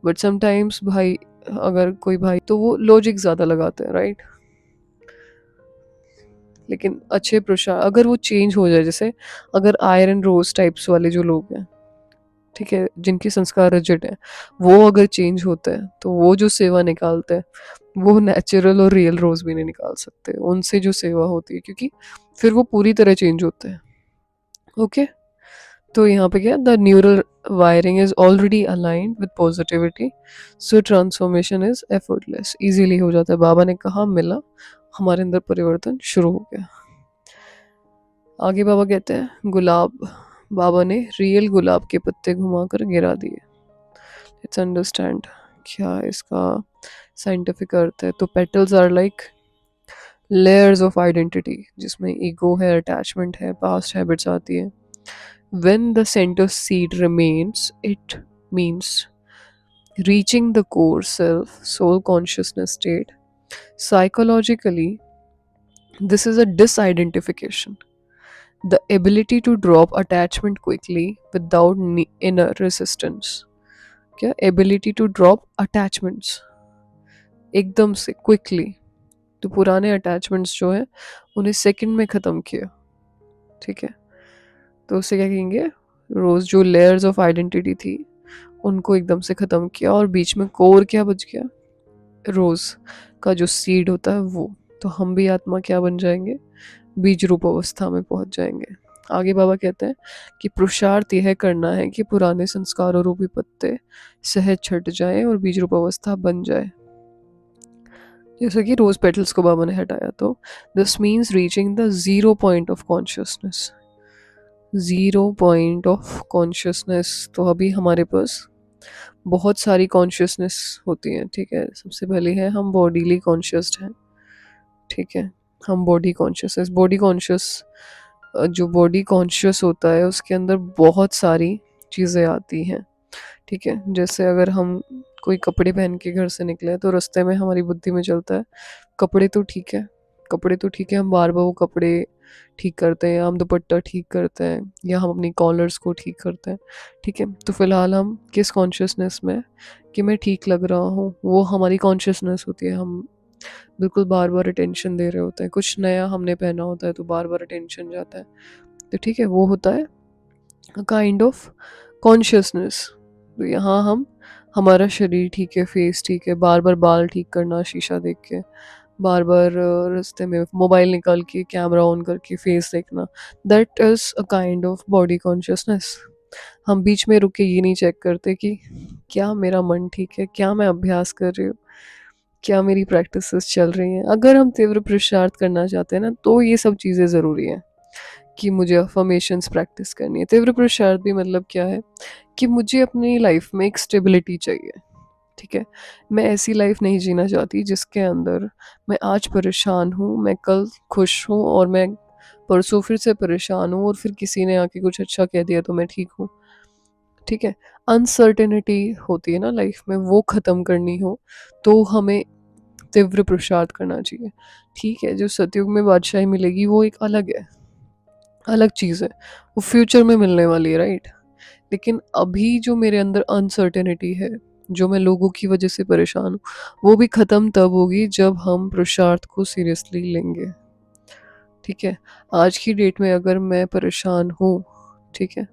बट समटाइम्स भाई, अगर कोई भाई तो वो लॉजिक ज़्यादा लगाते हैं, राइट। लेकिन अच्छे प्रसार अगर वो चेंज हो जाए, जैसे अगर आयरन रोज टाइप्स वाले जो लोग हैं, ठीक है, जिनके संस्कार रिजिड हैं, वो अगर चेंज होते हैं तो वो जो सेवा निकालते हैं वो नेचुरल और रियल रोज भी नहीं निकाल सकते उनसे जो सेवा होती है, क्योंकि फिर वो पूरी तरह चेंज होते हैं। ओके। तो यहाँ पे क्या, the neural wiring is already aligned with positivity, so transformation is effortless, easily हो जाता है। बाबा ने कहा मिला, हमारे अंदर परिवर्तन शुरू हो गया। आगे बाबा कहते हैं गुलाब, बाबा ने रियल गुलाब के पत्ते घुमाकर गिरा दिए। लेट्स अंडरस्टैंड क्या इसका साइंटिफिक अर्थ है। तो petals are like layers of identity, जिसमें ईगो है, अटैचमेंट है, पास्ट हैबिट्स आती है। When the centre seed remains, it means reaching the core self, soul consciousness state. Psychologically, this is a disidentification, the ability to drop attachment quickly without inner resistance. क्या, एबिलिटी टू ड्रॉप अटैचमेंट्स एकदम से क्विकली, तो पुराने अटैचमेंट्स जो है उन्हें सेकंड में ख़त्म किया। ठीक है। तो उससे क्या कहेंगे, रोज़ जो लेयर्स ऑफ आइडेंटिटी थी उनको एकदम से ख़त्म किया, और बीच में कोर क्या बच गया, रोज़ का जो सीड होता है वो। तो हम भी आत्मा क्या बन जाएंगे, बीज रूप अवस्था में पहुंच जाएंगे। आगे बाबा कहते हैं कि पुरुषार्थ यह करना है कि पुराने संस्कारों रूपी पत्ते सहज छट जाएं और बीज रूप अवस्था बन जाए। जैसे कि रोज पेटल्स को बाबा ने हटाया, तो this means reaching the zero point of consciousness. Zero point of consciousness, तो अभी हमारे पास बहुत सारी कॉन्शियसनेस होती है। ठीक है। सबसे पहले है हम बॉडीली कॉन्शियस हैं। ठीक है। हम बॉडी कॉन्शियस है, बॉडी कॉन्शियस, जो बॉडी कॉन्शियस होता है उसके अंदर बहुत सारी चीज़ें आती हैं। ठीक है। जैसे अगर हम कोई कपड़े पहन के घर से निकले तो रास्ते में हमारी बुद्धि में चलता है कपड़े तो ठीक है, कपड़े तो ठीक है, हम बार बार वो कपड़े ठीक करते हैं, हम दुपट्टा ठीक करते हैं, या हम अपनी कॉलर्स को ठीक करते हैं। ठीक है। तो फिलहाल हम किस कॉन्शियसनेस में, कि मैं ठीक लग रहा हूँ, वो हमारी कॉन्शियसनेस होती है। हम बिल्कुल बार बार अटेंशन दे रहे होते हैं, कुछ नया हमने पहना होता है तो बार बार अटेंशन जाता है। तो ठीक है, वो होता है काइंड ऑफ कॉन्शियसनेस। तो यहाँ हम, हमारा शरीर ठीक है, फेस ठीक है, बार बार बाल ठीक करना शीशा देख के, बार बार रास्ते में मोबाइल निकाल के कैमरा ऑन करके फेस देखना, that is a kind of body consciousness. हम बीच में रुक के ये नहीं चेक करते कि क्या मेरा मन ठीक है, क्या मैं अभ्यास कर रही हूँ, क्या मेरी प्रैक्टिसेस चल रही हैं। अगर हम तीव्र पुरुषार्थ करना चाहते हैं ना, तो ये सब चीज़ें ज़रूरी हैं कि मुझे अफर्मेशंस प्रैक्टिस करनी है। तीव्र पुरुषार्थ भी मतलब क्या है, कि मुझे अपनी लाइफ में एक स्टेबिलिटी चाहिए। ठीक है। मैं ऐसी लाइफ नहीं जीना चाहती जिसके अंदर मैं आज परेशान हूँ, मैं कल खुश हूँ, और मैं परसों फिर से परेशान हूँ, और फिर किसी ने आके कुछ अच्छा कह दिया तो मैं ठीक हूँ। ठीक है। अनसर्टेनिटी होती है ना लाइफ में, वो ख़त्म करनी हो तो हमें तीव्र पुरुषार्थ करना चाहिए। ठीक है। जो सतयुग में बादशाही मिलेगी वो एक अलग है, अलग चीज़ है, वो फ्यूचर में मिलने वाली है, राइट। लेकिन अभी जो मेरे अंदर अनसर्टेनिटी है, जो मैं लोगों की वजह से परेशान हूँ, वो भी ख़त्म तब होगी जब हम पुरुषार्थ को सीरियसली लेंगे। ठीक है। आज की डेट में अगर मैं परेशान हूँ ठीक है?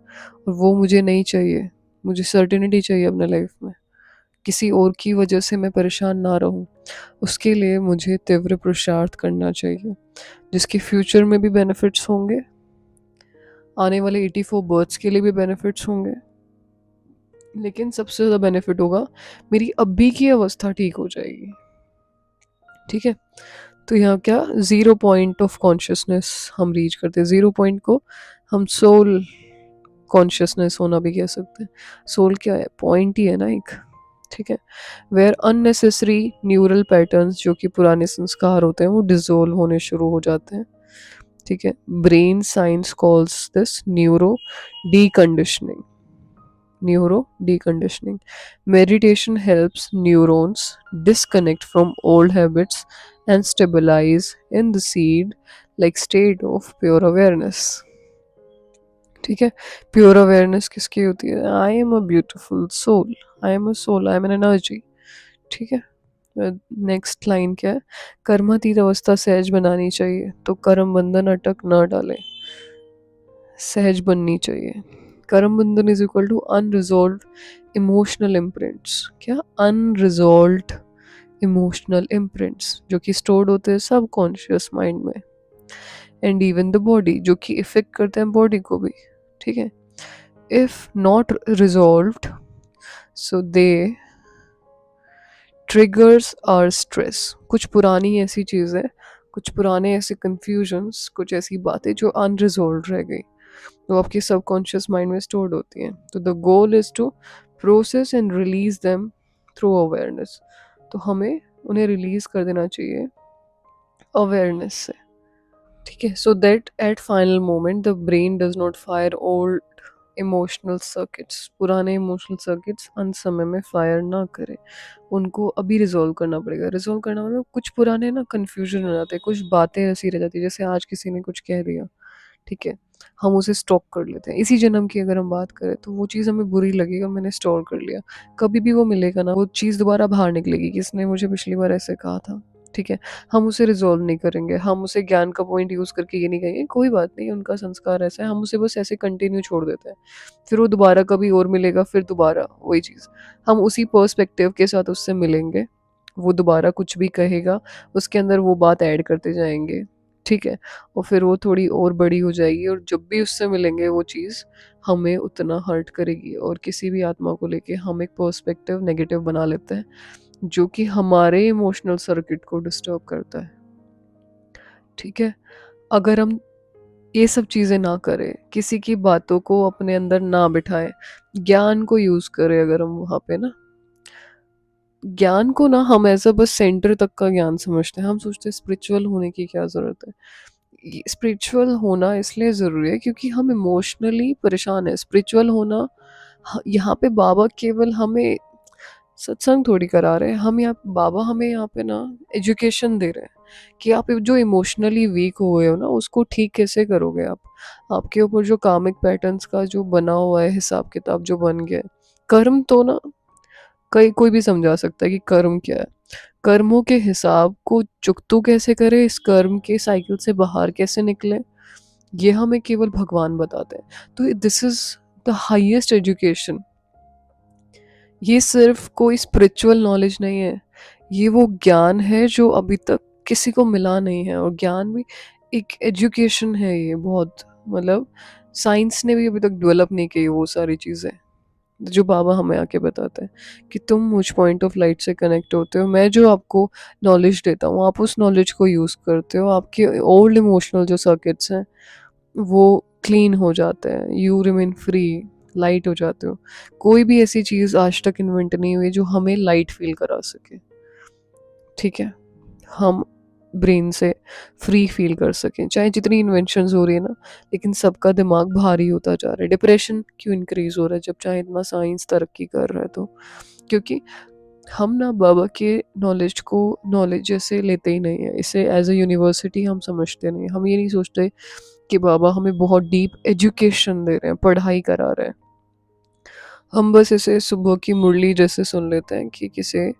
और वो मुझे नहीं चाहिए, मुझे सर्टेनिटी चाहिए अपने लाइफ में, किसी और की वजह से मैं परेशान ना रहूं। उसके लिए मुझे तीव्र पुरुषार्थ करना चाहिए, जिसके फ्यूचर में भी बेनिफिट्स होंगे, आने वाले 84 बर्थ्स के लिए भी बेनिफिट्स होंगे, लेकिन सबसे ज़्यादा बेनिफिट होगा मेरी अभी की अवस्था ठीक हो जाएगी। ठीक है? तो यहाँ क्या, ज़ीरो पॉइंट ऑफ कॉन्शियसनेस हम रीच करते हैं। ज़ीरो पॉइंट को हम सोल कॉन्शियसनेस होना भी कह सकते हैं। सोल क्या है? पॉइंट ही है ना एक। ठीक है? वेयर अननेसेसरी न्यूरल पैटर्न्स, जो कि पुराने संस्कार होते हैं, वो डिजोल्व होने शुरू हो जाते हैं। ठीक है? Brain science calls this neuro deconditioning. Neuro deconditioning. Meditation helps neurons disconnect from old habits and stabilize in the seed like state of pure awareness. ठीक है? प्योर अवेयरनेस किसकी होती है? I am a beautiful soul, I am a soul, I am an energy. ठीक है? नेक्स्ट लाइन क्या है? कर्मातीत अवस्था सहज बनानी चाहिए, तो कर्म बंधन अटक न डाले, सहज बननी चाहिए। कर्म बंधन is equal to unresolved emotional imprints. क्या? अनरिजॉल्व इमोशनल इम्प्रिंट्स, जो कि स्टोर्ड होते हैं सब कॉन्शियस माइंड में, एंड इवन द बॉडी, जो कि इफेक्ट करते हैं बॉडी को भी। ठीक है? If not resolved, so they triggers are stress. कुछ पुरानी ऐसी चीज़ें, कुछ पुराने ऐसे कंफ्यूजन्स, कुछ ऐसी बातें जो अनरिजॉल्व रह गई, तो आपके सबकॉन्शियस माइंड में स्टोर्ड होती हैं। तो the goal is to process and release them through awareness. तो हमें उन्हें रिलीज कर देना चाहिए अवेयरनेस से। ठीक है? So that at final moment the brain does not fire old emotional circuits. पुराने इमोशनल सर्किट्स अंत समय में फायर ना करे, उनको अभी रिजॉल्व करना पड़ेगा। रिजॉल्व करना मतलब कुछ पुराने ना कन्फ्यूजन हो जाते हैं, कुछ बातें ऐसी रह जाती है, जैसे आज किसी ने कुछ कह दिया, ठीक है, हम उसे स्टॉक कर लेते हैं। इसी जन्म की अगर हम बात करें तो वो चीज़ हमें बुरी लगेगी, मैंने स्टोर कर लिया, कभी भी वो मिलेगा ना, वो चीज़ दोबारा बाहर निकलेगी कि इसने मुझे पिछली बार ऐसे कहा था। ठीक है? हम उसे रिजॉल्व नहीं करेंगे, हम उसे ज्ञान का पॉइंट यूज़ करके ये नहीं कहेंगे कोई बात नहीं, उनका संस्कार ऐसा है, हम उसे बस ऐसे कंटिन्यू छोड़ देते हैं। फिर वो दोबारा कभी और मिलेगा, फिर दोबारा वही चीज़, हम उसी पर्सपेक्टिव के साथ उससे मिलेंगे, वो दोबारा कुछ भी कहेगा, उसके अंदर वो बात ऐड करते जाएंगे। ठीक है? और फिर वो थोड़ी और बड़ी हो जाएगी, और जब भी उससे मिलेंगे वो चीज़ हमें उतना हर्ट करेगी, और किसी भी आत्मा को लेके हम एक पर्सपेक्टिव नेगेटिव बना लेते हैं, जो कि हमारे इमोशनल सर्किट को डिस्टर्ब करता है। ठीक है? अगर हम ये सब चीज़ें ना करें, किसी की बातों को अपने अंदर ना बिठाएं, ज्ञान को यूज़ करें, अगर हम वहाँ पे ना, ज्ञान को ना हम ऐसा बस सेंटर तक का ज्ञान समझते हैं, हम सोचते हैं स्पिरिचुअल होने की क्या ज़रूरत है। स्पिरिचुअल होना इसलिए ज़रूरी है क्योंकि हम इमोशनली परेशान हैं। स्पिरिचुअल होना, यहाँ पे बाबा केवल हमें सत्संग थोड़ी करा रहे हैं, हम यहाँ बाबा हमें यहाँ पे ना एजुकेशन दे रहे हैं कि आप जो इमोशनली वीक हो गए हो ना, उसको ठीक कैसे करोगे आप। आपके ऊपर जो कामिक पैटर्न्स का जो बना हुआ है हिसाब किताब जो बन गया है, कर्म तो ना कोई भी समझा सकता है कि कर्म क्या है। कर्मों के हिसाब को चुकतू कैसे करे, इस कर्म के साइकिल से बाहर कैसे निकले, ये हमें केवल भगवान बताते हैं। तो this is the highest education. ये सिर्फ कोई स्पिरिचुअल नॉलेज नहीं है, ये वो ज्ञान है जो अभी तक किसी को मिला नहीं है। और ज्ञान भी एक एजुकेशन है, ये बहुत, मतलब साइंस ने भी अभी तक डेवलप नहीं की वो सारी चीज़ें जो बाबा हमें आके बताते हैं कि तुम मुझ पॉइंट ऑफ लाइट से कनेक्ट होते हो, मैं जो आपको नॉलेज देता हूँ आप उस नॉलेज को यूज़ करते हो, आपके ओल्ड इमोशनल जो सर्किट्स हैं वो क्लीन हो जाते हैं, यू रिमेन फ्री, लाइट हो जाते हो। कोई भी ऐसी चीज़ आज तक इन्वेंट नहीं हुई जो हमें लाइट फील करा सके। ठीक है? हम ब्रेन से फ्री फील कर सकें, चाहे जितनी इन्वेंशंस हो रही है ना, लेकिन सबका दिमाग भारी होता जा रहा है। डिप्रेशन क्यों इंक्रीज हो रहा है जब चाहे इतना साइंस तरक्की कर रहा है? तो क्योंकि हम ना बाबा के नॉलेज को नॉलेज जैसे लेते ही नहीं है, इसे एज ए यूनिवर्सिटी हम समझते नहीं, हम ये नहीं सोचते कि बाबा हमें बहुत डीप एजुकेशन दे रहे हैं, पढ़ाई करा रहे हैं। हम बस इसे सुबह की मुरली जैसे सुन लेते हैं कि किसी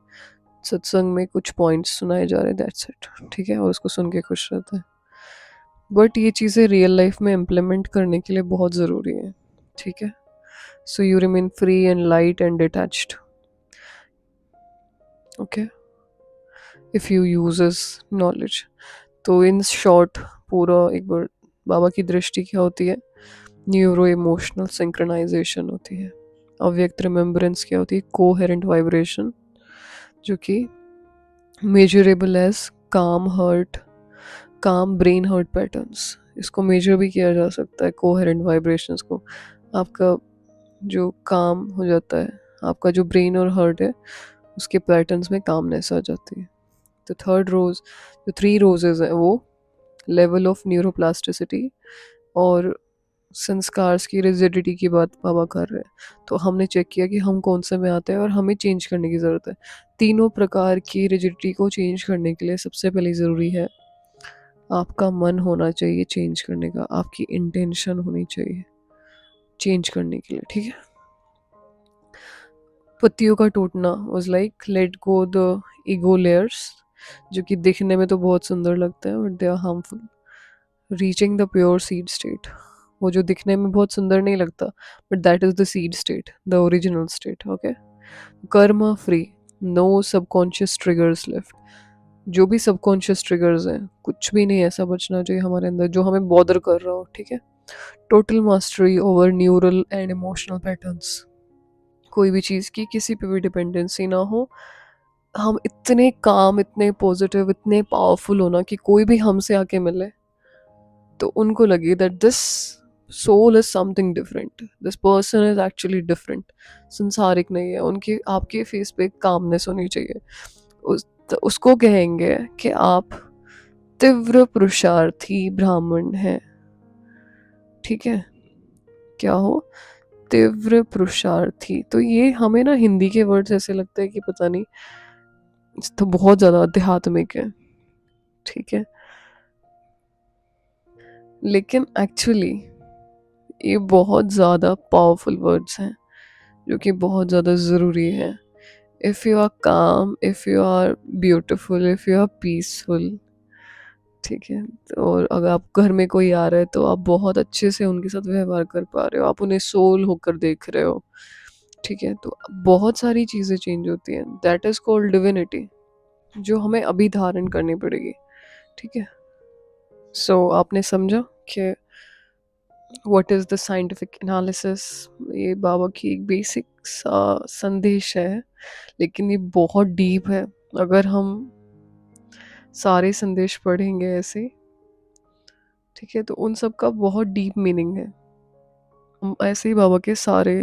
सत्संग में कुछ पॉइंट्स सुनाए जा रहे हैं, दैट्स इट। ठीक है? और उसको सुन के खुश रहते हैं। बट ये चीज़ें रियल लाइफ में इम्प्लीमेंट करने के लिए बहुत ज़रूरी है। ठीक है. So you remain free and light and detached. Okay. If you uses knowledge. तो इन शॉर्ट पूरा एक बार बाबा की दृष्टि क्या होती है, न्यूरो इमोशनल सिंक्रोनाइजेशन होती है. अव्यक्त रिमेम्बरेंस क्या होती है, कोहेरेंट वाइब्रेशन, जो कि मेजरेबल एज काम ब्रेन हर्ट पैटर्न्स. इसको मेजर भी किया जा सकता है कोहेरेंट वाइब्रेशंस को. आपका जो काम हो जाता है, आपका जो ब्रेन और हर्ट है उसके पैटर्न्स में कामनेस आ जाती है. तो थर्ड रोज, जो 3 रोजेज है वो लेवल ऑफ न्यूरोप्लास्टिसिटी और संस्कार की रिजिडिटी की बात बाबा कर रहे हैं. तो हमने चेक किया कि हम कौन से में आते हैं और हमें चेंज करने की ज़रूरत है. तीनों प्रकार की रिजिडिटी को चेंज करने के लिए सबसे पहले ज़रूरी है आपका मन होना चाहिए चेंज करने का, आपकी इंटेंशन होनी चाहिए चेंज करने के लिए. ठीक है. पत्तियों का टूटना was like let go the ego layers, जो कि दिखने में तो बहुत सुंदर लगता है but they are harmful. Reaching the pure seed state, वो जो दिखने में बहुत सुंदर नहीं लगता but that is the seed state, the original state. Okay. Karma free, no subconscious triggers left. जो भी सबकॉन्शियस ट्रिगर्स हैं कुछ भी नहीं ऐसा बचना चाहिए हमारे अंदर जो हमें बॉदर कर रहा हो. ठीक है. Total mastery over neural and emotional patterns, कोई भी चीज़ की किसी पे भी डिपेंडेंसी ना हो. हम इतने काम, इतने पॉजिटिव, इतने पावरफुल होना कि कोई भी हमसे आके मिले तो उनको लगे that this soul is something different, this person is actually different, संसारिक नहीं है. उनकी आपके फेस पे कामनेस होनी चाहिए. तो उसको कहेंगे कि आप तीव्र पुरुषार्थी ब्राह्मण हैं. ठीक है. क्या हो, तीव्र पुरुषार्थी. तो ये हमें ना हिंदी के वर्ड्स ऐसे लगते हैं कि पता नहीं, तो बहुत ज़्यादा आध्यात्मिक है. ठीक है. लेकिन एक्चुअली ये बहुत ज़्यादा पावरफुल वर्ड्स हैं जो कि बहुत ज़्यादा ज़रूरी है. If you are calm, if you are beautiful, if you are peaceful. ठीक है. तो और अगर आप घर में कोई आ रहा है तो आप बहुत अच्छे से उनके साथ व्यवहार कर पा रहे हो, आप उन्हें सोल होकर देख रहे हो. ठीक है. तो बहुत सारी चीज़ें चेंज होती हैं. दैट इज़ कॉल्ड डिविनिटी, जो हमें अभी धारण करनी पड़ेगी. ठीक है. सो आपने समझा कि what is the scientific analysis. ये बाबा की एक बेसिक सा संदेश है लेकिन ये बहुत डीप है. अगर हम सारे संदेश पढ़ेंगे ऐसे, ठीक है, तो उन सब का बहुत डीप मीनिंग है. हम ऐसे ही बाबा के सारे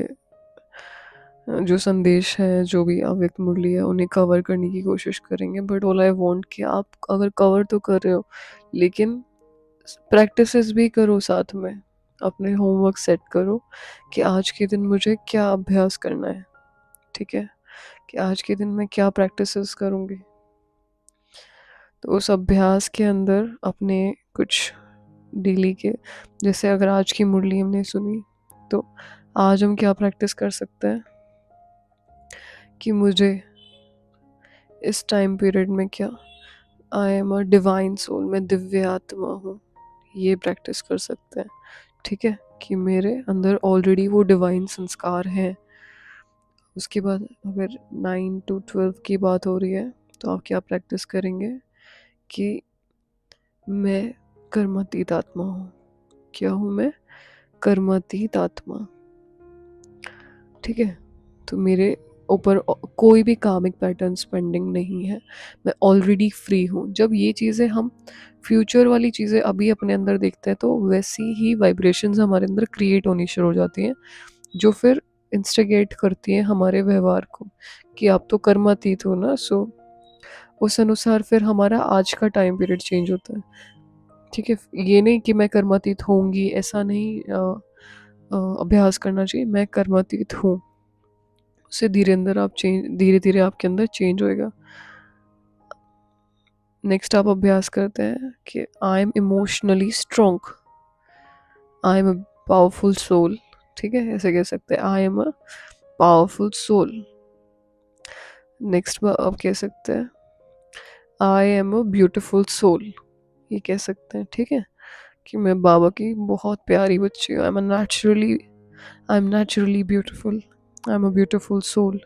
जो संदेश हैं, जो भी अव्यक्त मुरली है, उन्हें कवर करने की कोशिश करेंगे. बट ऑल आई वांट कि आप अगर कवर तो कर रहे हो लेकिन प्रैक्टिसेस भी करो साथ में. अपने होमवर्क सेट करो कि आज के दिन मुझे क्या अभ्यास करना है. ठीक है. कि आज के दिन मैं क्या प्रैक्टिसेस करूँगी. तो उस अभ्यास के अंदर अपने कुछ डेली के, जैसे अगर आज की मुरली हमने सुनी तो आज हम क्या प्रैक्टिस कर सकते हैं कि मुझे इस टाइम पीरियड में क्या, I am a divine soul, मैं दिव्य आत्मा हूँ, ये प्रैक्टिस कर सकते हैं. ठीक है. कि मेरे अंदर ऑलरेडी वो डिवाइन संस्कार हैं. उसके बाद अगर 9 to 12 की बात हो रही है तो आप क्या प्रैक्टिस करेंगे कि मैं कर्मातीत आत्मा हूँ. क्या हूँ मैं? कर्मातीत आत्मा. ठीक है. तो मेरे ऊपर कोई भी कामिक पैटर्न पेंडिंग नहीं है, मैं ऑलरेडी फ्री हूँ. जब ये चीज़ें हम फ्यूचर वाली चीज़ें अभी अपने अंदर देखते हैं तो वैसी ही वाइब्रेशंस हमारे अंदर क्रिएट होनी शुरू हो जाती हैं जो फिर इंस्टिगेट करती हैं हमारे व्यवहार को कि आप तो कर्मातीत हो ना. सो उस अनुसार फिर हमारा आज का टाइम पीरियड चेंज होता है. ठीक है. ये नहीं कि मैं कर्मातीत होंगी, ऐसा नहीं अभ्यास करना चाहिए. मैं कर्मातीत हूँ, उससे धीरे अंदर आप चेंज, धीरे धीरे आपके अंदर चेंज होएगा. नेक्स्ट आप अभ्यास करते हैं कि I am emotionally strong, I am a powerful soul. ठीक है. ऐसे कह सकते हैं I am a powerful soul. Next आप कह सकते हैं I am a beautiful soul, ये कह सकते हैं. ठीक है. कि मैं बाबा की बहुत प्यारी बच्ची हूँ. I am a naturally I am naturally beautiful, I am a beautiful soul.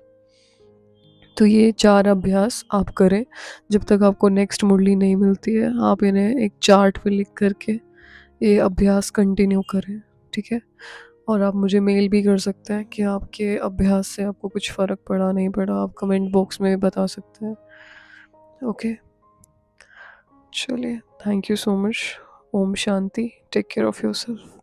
तो ये 4 अभ्यास आप करें, जब तक आपको नेक्स्ट मुरली नहीं मिलती है आप इन्हें एक चार्ट पे लिख करके ये अभ्यास कंटिन्यू करें, ठीक है? और आप मुझे मेल भी कर सकते हैं कि आपके अभ्यास से आपको कुछ फ़र्क पड़ा नहीं पड़ा, आप कमेंट बॉक्स में भी बता सकते हैं। ओके, चलिए, thank you so much. Om Shanti, take care of yourself.